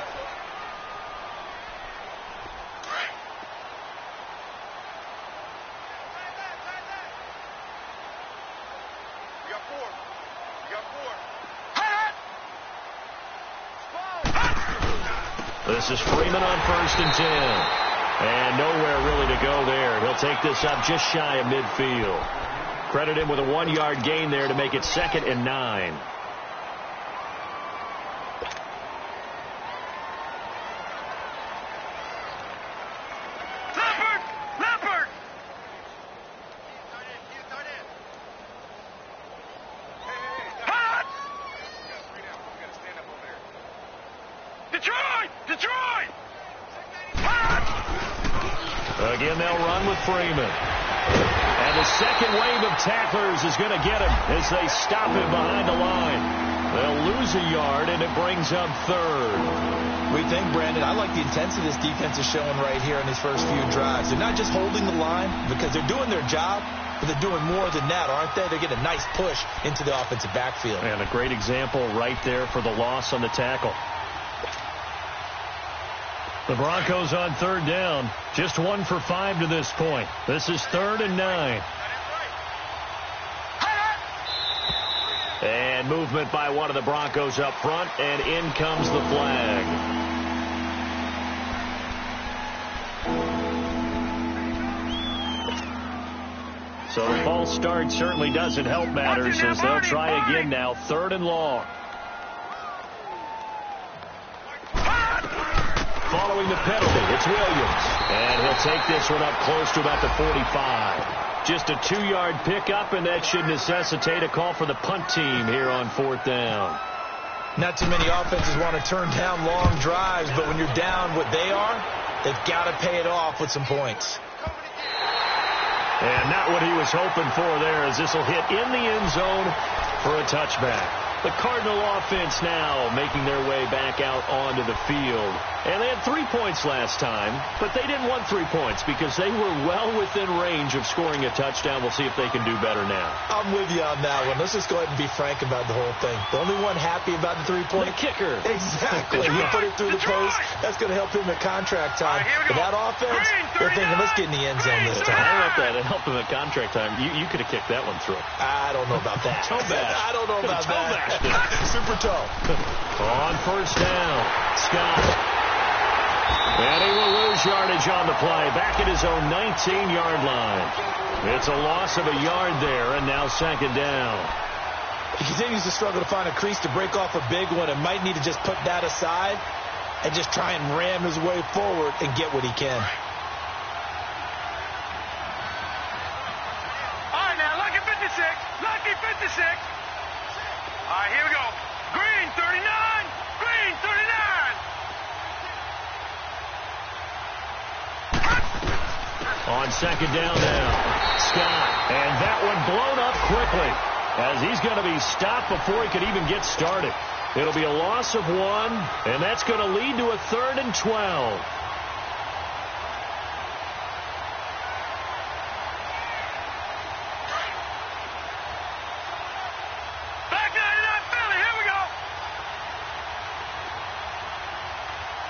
This is Freeman on 1st and 10. And nowhere really to go there. He'll take this up just shy of midfield. Credit him with a 1-yard gain there to make it 2nd and 9. Leopard! Hot! Detroit! Hot! Again, they'll run with Freeman. And the second wave of tacklers is going to get him as they stop him behind the line. They'll lose a yard, and it brings up 3rd. We think, Brandon, I like the intensity this defense is showing right here in these first few drives. They're not just holding the line because they're doing their job, but they're doing more than that, aren't they? They get a nice push into the offensive backfield. And a great example right there for the loss on the tackle. The Broncos on 3rd down. Just 1 for 5 to this point. This is 3rd and 9. And movement by one of the Broncos up front, and in comes the flag. So the false start certainly doesn't help matters as they'll try again now. 3rd and long. Following the penalty, it's Williams. And he'll take this one up close to about the 45. Just a 2-yard pickup, and that should necessitate a call for the punt team here on 4th down. Not too many offenses want to turn down long drives, but when you're down what they are, they've got to pay it off with some points. And not what he was hoping for there, as this will hit in the end zone for a touchback. The Cardinal offense now making their way back out onto the field. And they had 3 points last time, but they didn't want 3 points because they were well within range of scoring a touchdown. We'll see if they can do better now. I'm with you on that one. Let's just go ahead and be frank about the whole thing. The only one happy about the 3-point? The kicker. Exactly. He put it through the post. That's going to help him at contract time. But that offense, they're thinking, let's get in the end zone this time. I don't know if that helped him at contract time. You could have kicked that one through. I don't know about that. Toe bash. I don't know about toe that. Super toe. On first down, Scott. And he will lose yardage on the play. Back at his own 19-yard line. It's a loss of a yard there, and now second down. He continues to struggle to find a crease to break off a big one and might need to just put that aside and just try and ram his way forward and get what he can. All right, now, lucky 56. Lucky 56. All right, here we go. Green, 39. Green, 39. On second down now, Scott. And that one blown up quickly as he's going to be stopped before he could even get started. It'll be a loss of 1, and that's going to lead to a 3rd and 12. Back 99 Philly, here we go.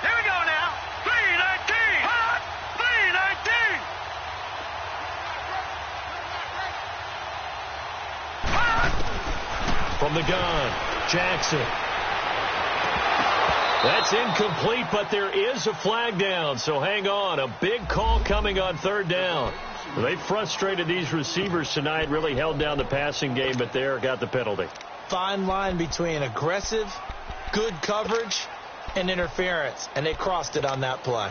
Here we go now. 319. Hot. 319. Hot. From the gun, Jackson. That's incomplete, but there is a flag down, so hang on. A big call coming on 3rd down. They frustrated these receivers tonight, really held down the passing game, but there got the penalty. Fine line between aggressive, good coverage, and interference, and they crossed it on that play.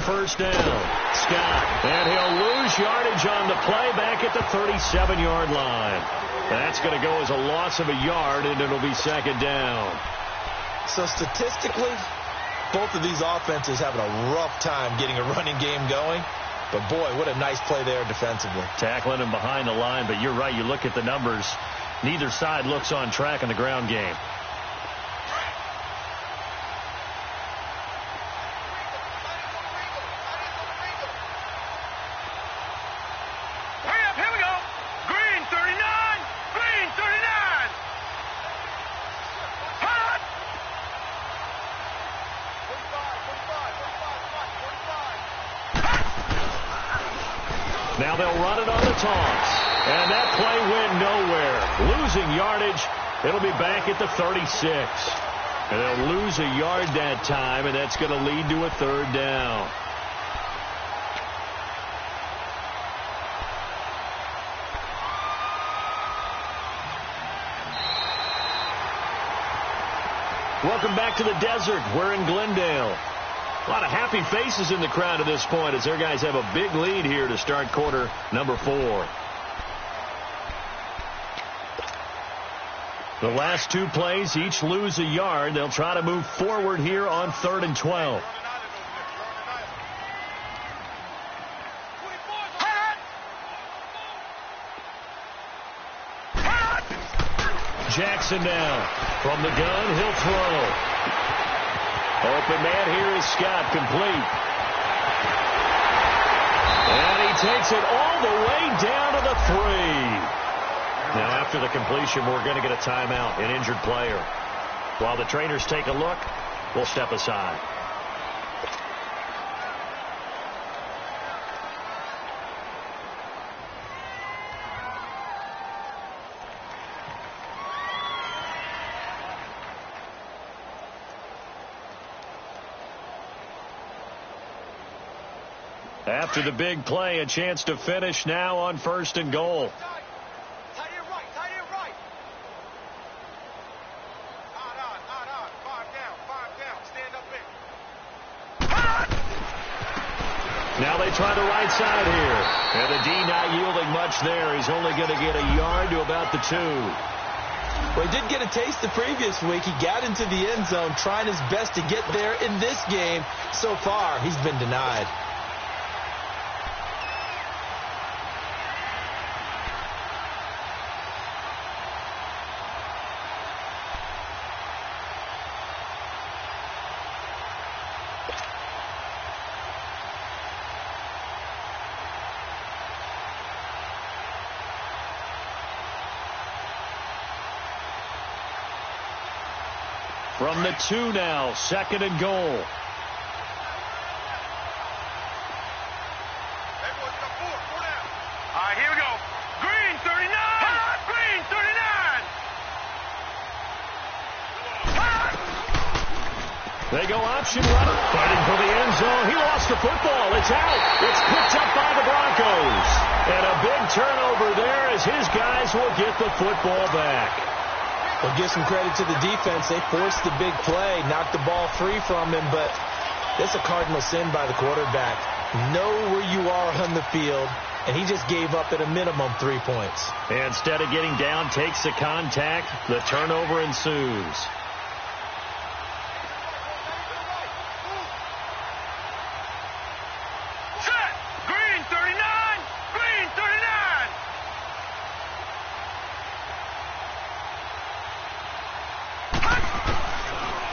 First down, Scott, and he'll lose yardage on the play back at the 37-yard line. That's going to go as a loss of a yard, and it'll be second down. So statistically, both of these offenses having a rough time getting a running game going. But, boy, what a nice play there defensively. Tackling him behind the line, but you're right. You look at the numbers. Neither side looks on track in the ground game. Now they'll run it on the toss. And that play went nowhere. Losing yardage. It'll be back at the 36. And they'll lose a yard that time, and that's going to lead to a 3rd down. Welcome back to the desert. We're in Glendale. A lot of happy faces in the crowd at this point as their guys have a big lead here to start quarter number 4. The last 2 plays each lose a yard. They'll try to move forward here on 3rd and 12. Jackson now. From the gun, he'll throw. Open man here is Scott, complete. And he takes it all the way down to the 3. Now after the completion, we're going to get a timeout, an injured player. While the trainers take a look, we'll step aside. After the big play, a chance to finish now on 1st and goal. Tight end right, tight end right. Odd. 5 down, stand up in. Now they try the right side here. And the D not yielding much there. He's only going to get a yard to about the 2. Well, he did get a taste the previous week. He got into the end zone trying his best to get there in this game. So far, he's been denied. From the 2 now, 2nd and goal. All right, here we go. Green, 39. Green, 39. They go option run, fighting for the end zone. He lost the football. It's out. It's picked up by the Broncos. And a big turnover there as his guys will get the football back. Well, give some credit to the defense. They forced the big play, knocked the ball free from him, but that's a cardinal sin by the quarterback. Know where you are on the field, and he just gave up at a minimum 3 points. Instead of getting down, takes the contact. The turnover ensues.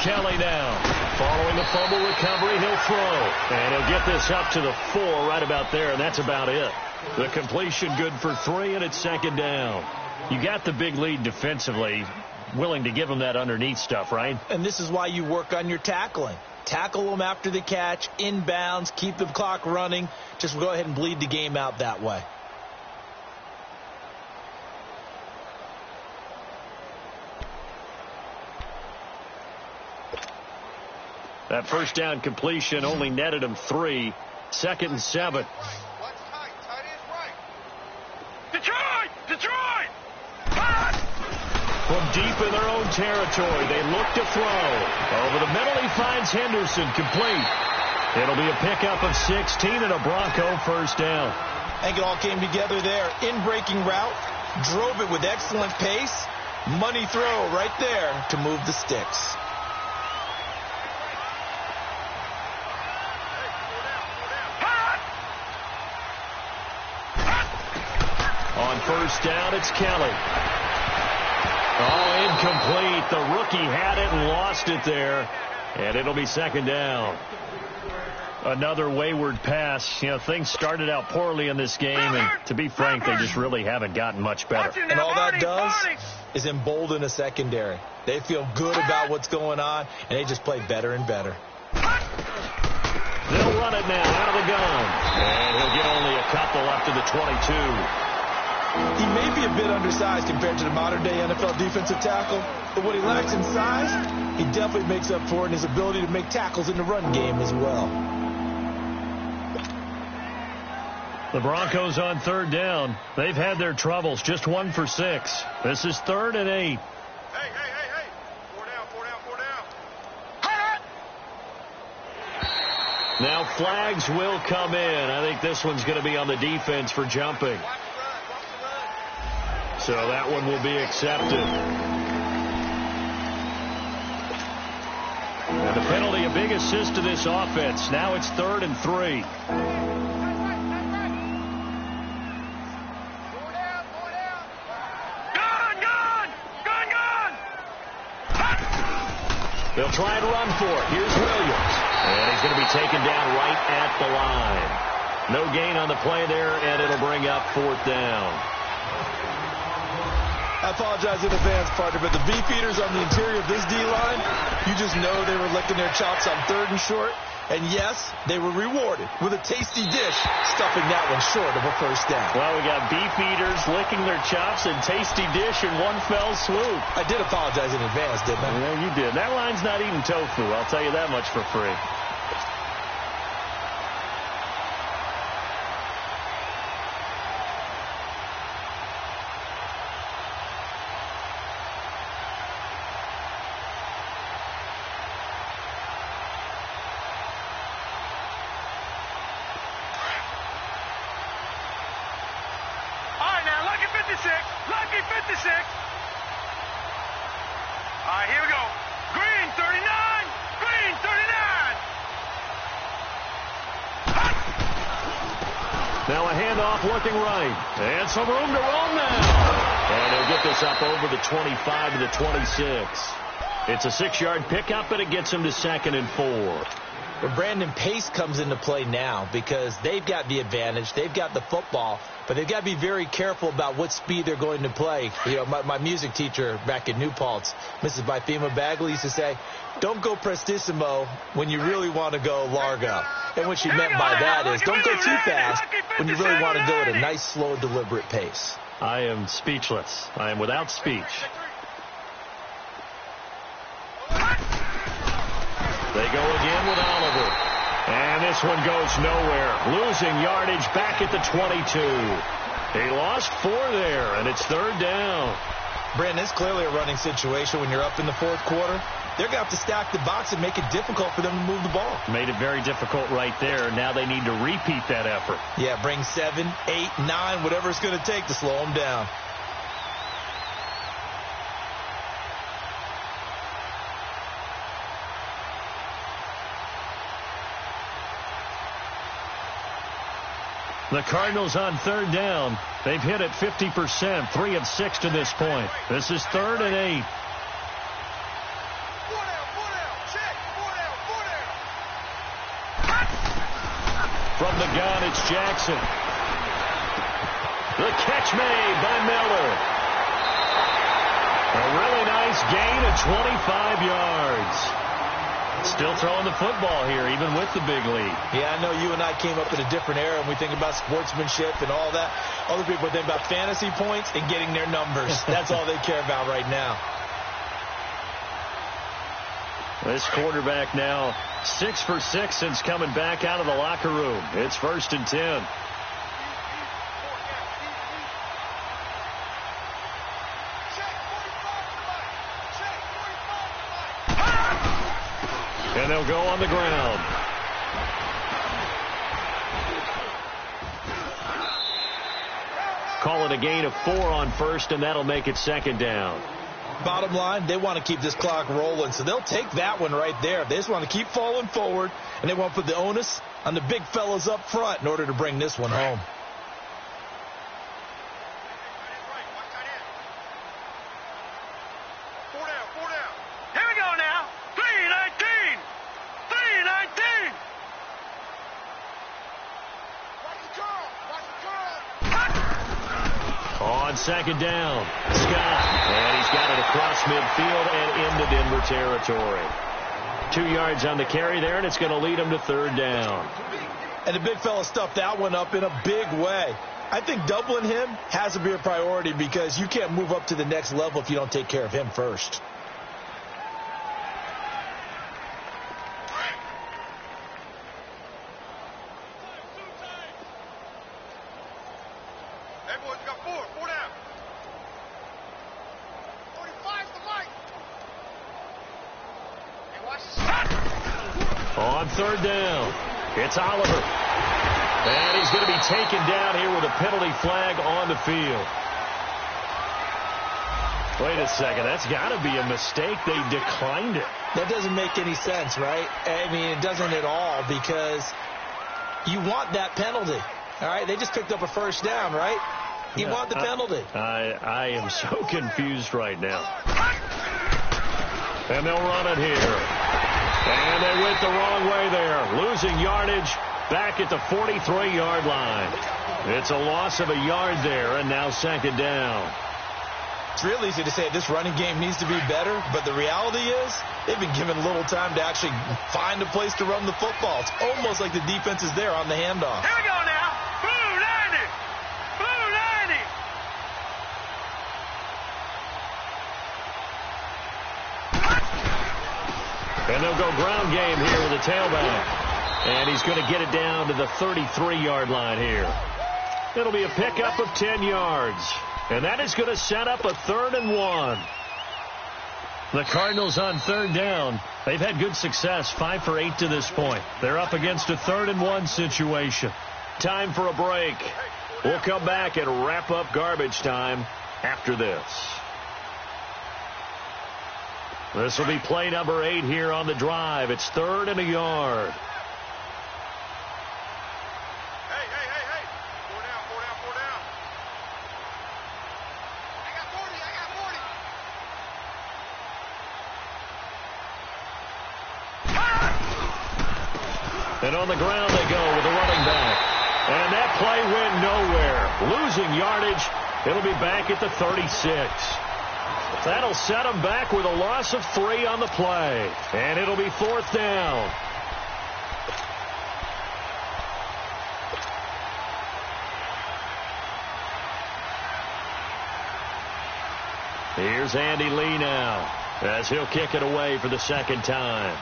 Kelly now. Following the fumble recovery, he'll throw. And he'll get this up to the 4 right about there, and that's about it. The completion good for 3, and it's 2nd down. You got the big lead defensively. Willing to give them that underneath stuff, right? And this is why you work on your tackling. Tackle them after the catch, inbounds, keep the clock running. Just go ahead and bleed the game out that way. That first down completion only netted him 3. 2nd and 7. Detroit! Detroit! From deep in their own territory, they look to throw. Over the middle, he finds Henderson, complete. It'll be a pickup of 16 and a Bronco first down. I think it all came together there. In-breaking route, drove it with excellent pace. Money throw right there to move the sticks. On first down, it's Kelly. Oh, incomplete. The rookie had it and lost it there. And it'll be 2nd down. Another wayward pass. You know, things started out poorly in this game, and to be frank, they just really haven't gotten much better. And all that does is embolden a secondary. They feel good about what's going on, and they just play better and better. They'll run it now out of the gun. And he'll get only a couple up to the 22. He may be a bit undersized compared to the modern-day NFL defensive tackle, but what he lacks in size, he definitely makes up for in his ability to make tackles in the run game as well. The Broncos on 3rd down. They've had their troubles, just 1 for 6. This is 3rd and 8. Hey. 4 down. Now flags will come in. I think this one's going to be on the defense for jumping. So that one will be accepted. And the penalty, a big assist to this offense. Now it's 3rd and 3. Gun! They'll try and run for it. Here's Williams. And he's going to be taken down right at the line. No gain on the play there, and it'll bring up 4th down. I apologize in advance, partner, but the beefeaters on the interior of this D-line, you just know they were licking their chops on 3rd and short. And yes, they were rewarded with a tasty dish, stuffing that one short of a first down. Well, we got beefeaters licking their chops and tasty dish in one fell swoop. I did apologize in advance, didn't I? Yeah, you did. That line's not eating tofu. I'll tell you that much for free. Lucky 56. All right, here we go. Green, 39. Green, 39. Now a handoff looking right. And some room to roam now. And he'll get this up over the 25 to the 26. It's a 6-yard pickup, and it gets him to 2nd and 4. But Brandon, pace comes into play now because they've got the advantage. They've got the football, but they've got to be very careful about what speed they're going to play. You know, my music teacher back in New Paltz, Mrs. Bythema Bagley, used to say, don't go prestissimo when you really want to go largo. And what she meant by that is don't go too fast when you really want to go at a nice, slow, deliberate pace. I am speechless. I am without speech. They go again with Oliver. And this one goes nowhere. Losing yardage back at the 22. He lost 4 there, and it's 3rd down. Brandon, it's clearly a running situation when you're up in the 4th quarter. They're going to have to stack the box and make it difficult for them to move the ball. Made it very difficult right there. Now they need to repeat that effort. Yeah, bring 7, 8, 9, whatever it's going to take to slow them down. The Cardinals on 3rd down. They've hit it 50%, 3 of 6 to this point. This is 3rd and 8. From the gun, it's Jackson. The catch made by Miller. A really nice gain of 25 yards. Still throwing the football here, even with the big lead. Yeah, I know you and I came up in a different era, and we think about sportsmanship and all that. Other people think about fantasy points and getting their numbers. That's all they care about right now. This quarterback now 6 for 6 since coming back out of the locker room. It's 1st and 10. And they'll go on the ground. Call it a gain of 4 on 1st, and that'll make it 2nd down. Bottom line, they want to keep this clock rolling, so they'll take that one right there. They just want to keep falling forward, and they want to put the onus on the big fellas up front in order to bring this one home. Here we go now. 3-19. 3-19. On 2nd down, Scott. And he's got it across midfield and into Denver territory. 2 yards on the carry there, and it's going to lead him to 3rd down. And the big fella stuffed that one up in a big way. I think doubling him has to be a priority because you can't move up to the next level if you don't take care of him first. On 3rd down, it's Oliver. And he's going to be taken down here with a penalty flag on the field. Wait a second, that's got to be a mistake. They declined it. That doesn't make any sense, right? I mean, it doesn't at all because you want that penalty. All right, they just picked up a 1st down, right? You want the penalty. I am so confused right now. And they'll run it here. And they went the wrong way there. Losing yardage back at the 43-yard line. It's a loss of a yard there, and now 2nd down. It's real easy to say this running game needs to be better, but the reality is they've been given little time to actually find a place to run the football. It's almost like the defense is there on the handoff. Here we go now. Blue 90. Blue 90. And they'll go ground game here with a tailback. And he's going to get it down to the 33-yard line here. It'll be a pickup of 10 yards. And that is going to set up a 3rd and 1. The Cardinals on 3rd down. They've had good success, 5 for 8 to this point. They're up against a 3rd and 1 situation. Time for a break. We'll come back and wrap up garbage time after this. This will be play number 8 here on the drive. It's 3rd and a yard. Hey. 4 down. I got 40. And on the ground they go with the running back. And that play went nowhere. Losing yardage. It'll be back at the 36. That'll set them back with a loss of 3 on the play. And it'll be 4th down. Here's Andy Lee now as he'll kick it away for the second time.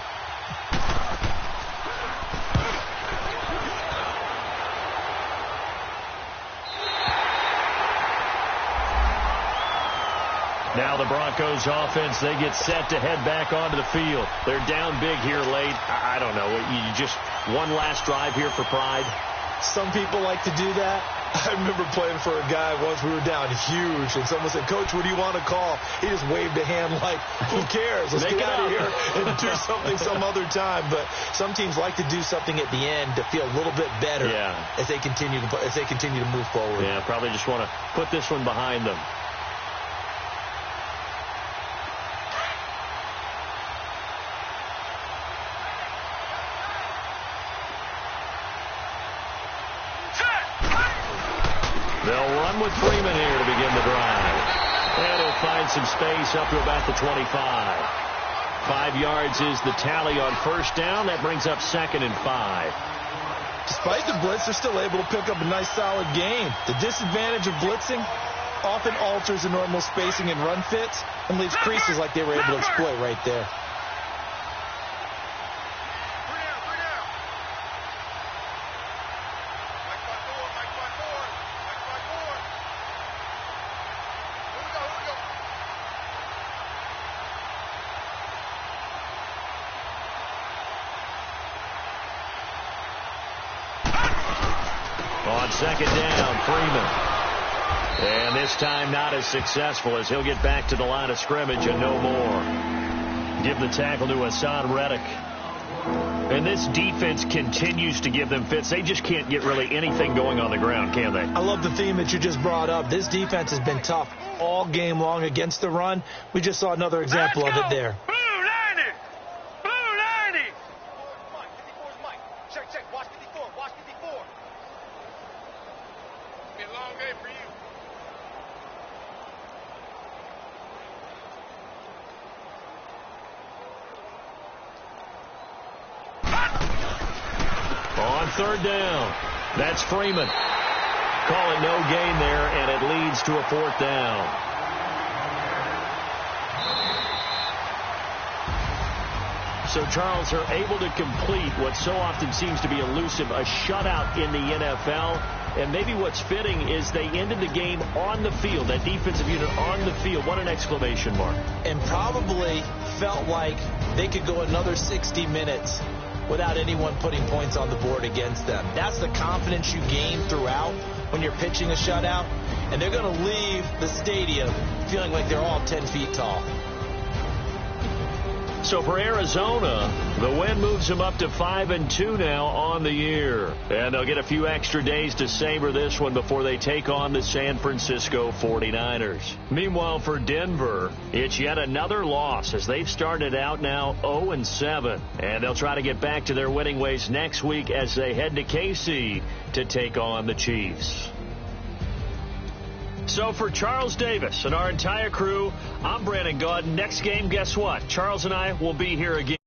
Now the Broncos offense, they get set to head back onto the field. They're down big here late. I don't know. You just one last drive here for pride. Some people like to do that. I remember playing for a guy once. We were down huge, and someone said, "Coach, what do you want to call?" He just waved a hand like, "Who cares? Let's get out of here and do something some other time." But some teams like to do something at the end to feel a little bit better as they continue to move forward. Yeah, probably just want to put this one behind them. They'll run with Freeman here to begin the drive. And he'll find some space up to about the 25. 5 yards is the tally on first down. That brings up 2nd and 5. Despite the blitz, they're still able to pick up a nice solid gain. The disadvantage of blitzing often alters the normal spacing and run fits and leaves creases like they were able to exploit right there. On second down, Freeman. And this time not as successful as he'll get back to the line of scrimmage and no more. Give the tackle to Hassan Reddick. And this defense continues to give them fits. They just can't get really anything going on the ground, can they? I love the theme that you just brought up. This defense has been tough all game long against the run. We just saw another example of it there. On third down, that's Freeman. Call it no gain there, and it leads to a 4th down. So Charles are able to complete what so often seems to be elusive, a shutout in the NFL. And maybe what's fitting is they ended the game on the field, that defensive unit on the field. What an exclamation mark. And probably felt like they could go another 60 minutes without anyone putting points on the board against them. That's the confidence you gain throughout when you're pitching a shutout. And they're going to leave the stadium feeling like they're all 10 feet tall. So for Arizona, the win moves them up to 5-2 now on the year. And they'll get a few extra days to savor this one before they take on the San Francisco 49ers. Meanwhile, for Denver, it's yet another loss as they've started out now 0-7. And they'll try to get back to their winning ways next week as they head to KC to take on the Chiefs. So for Charles Davis and our entire crew, I'm Brandon Gaudin. Next game, guess what? Charles and I will be here again.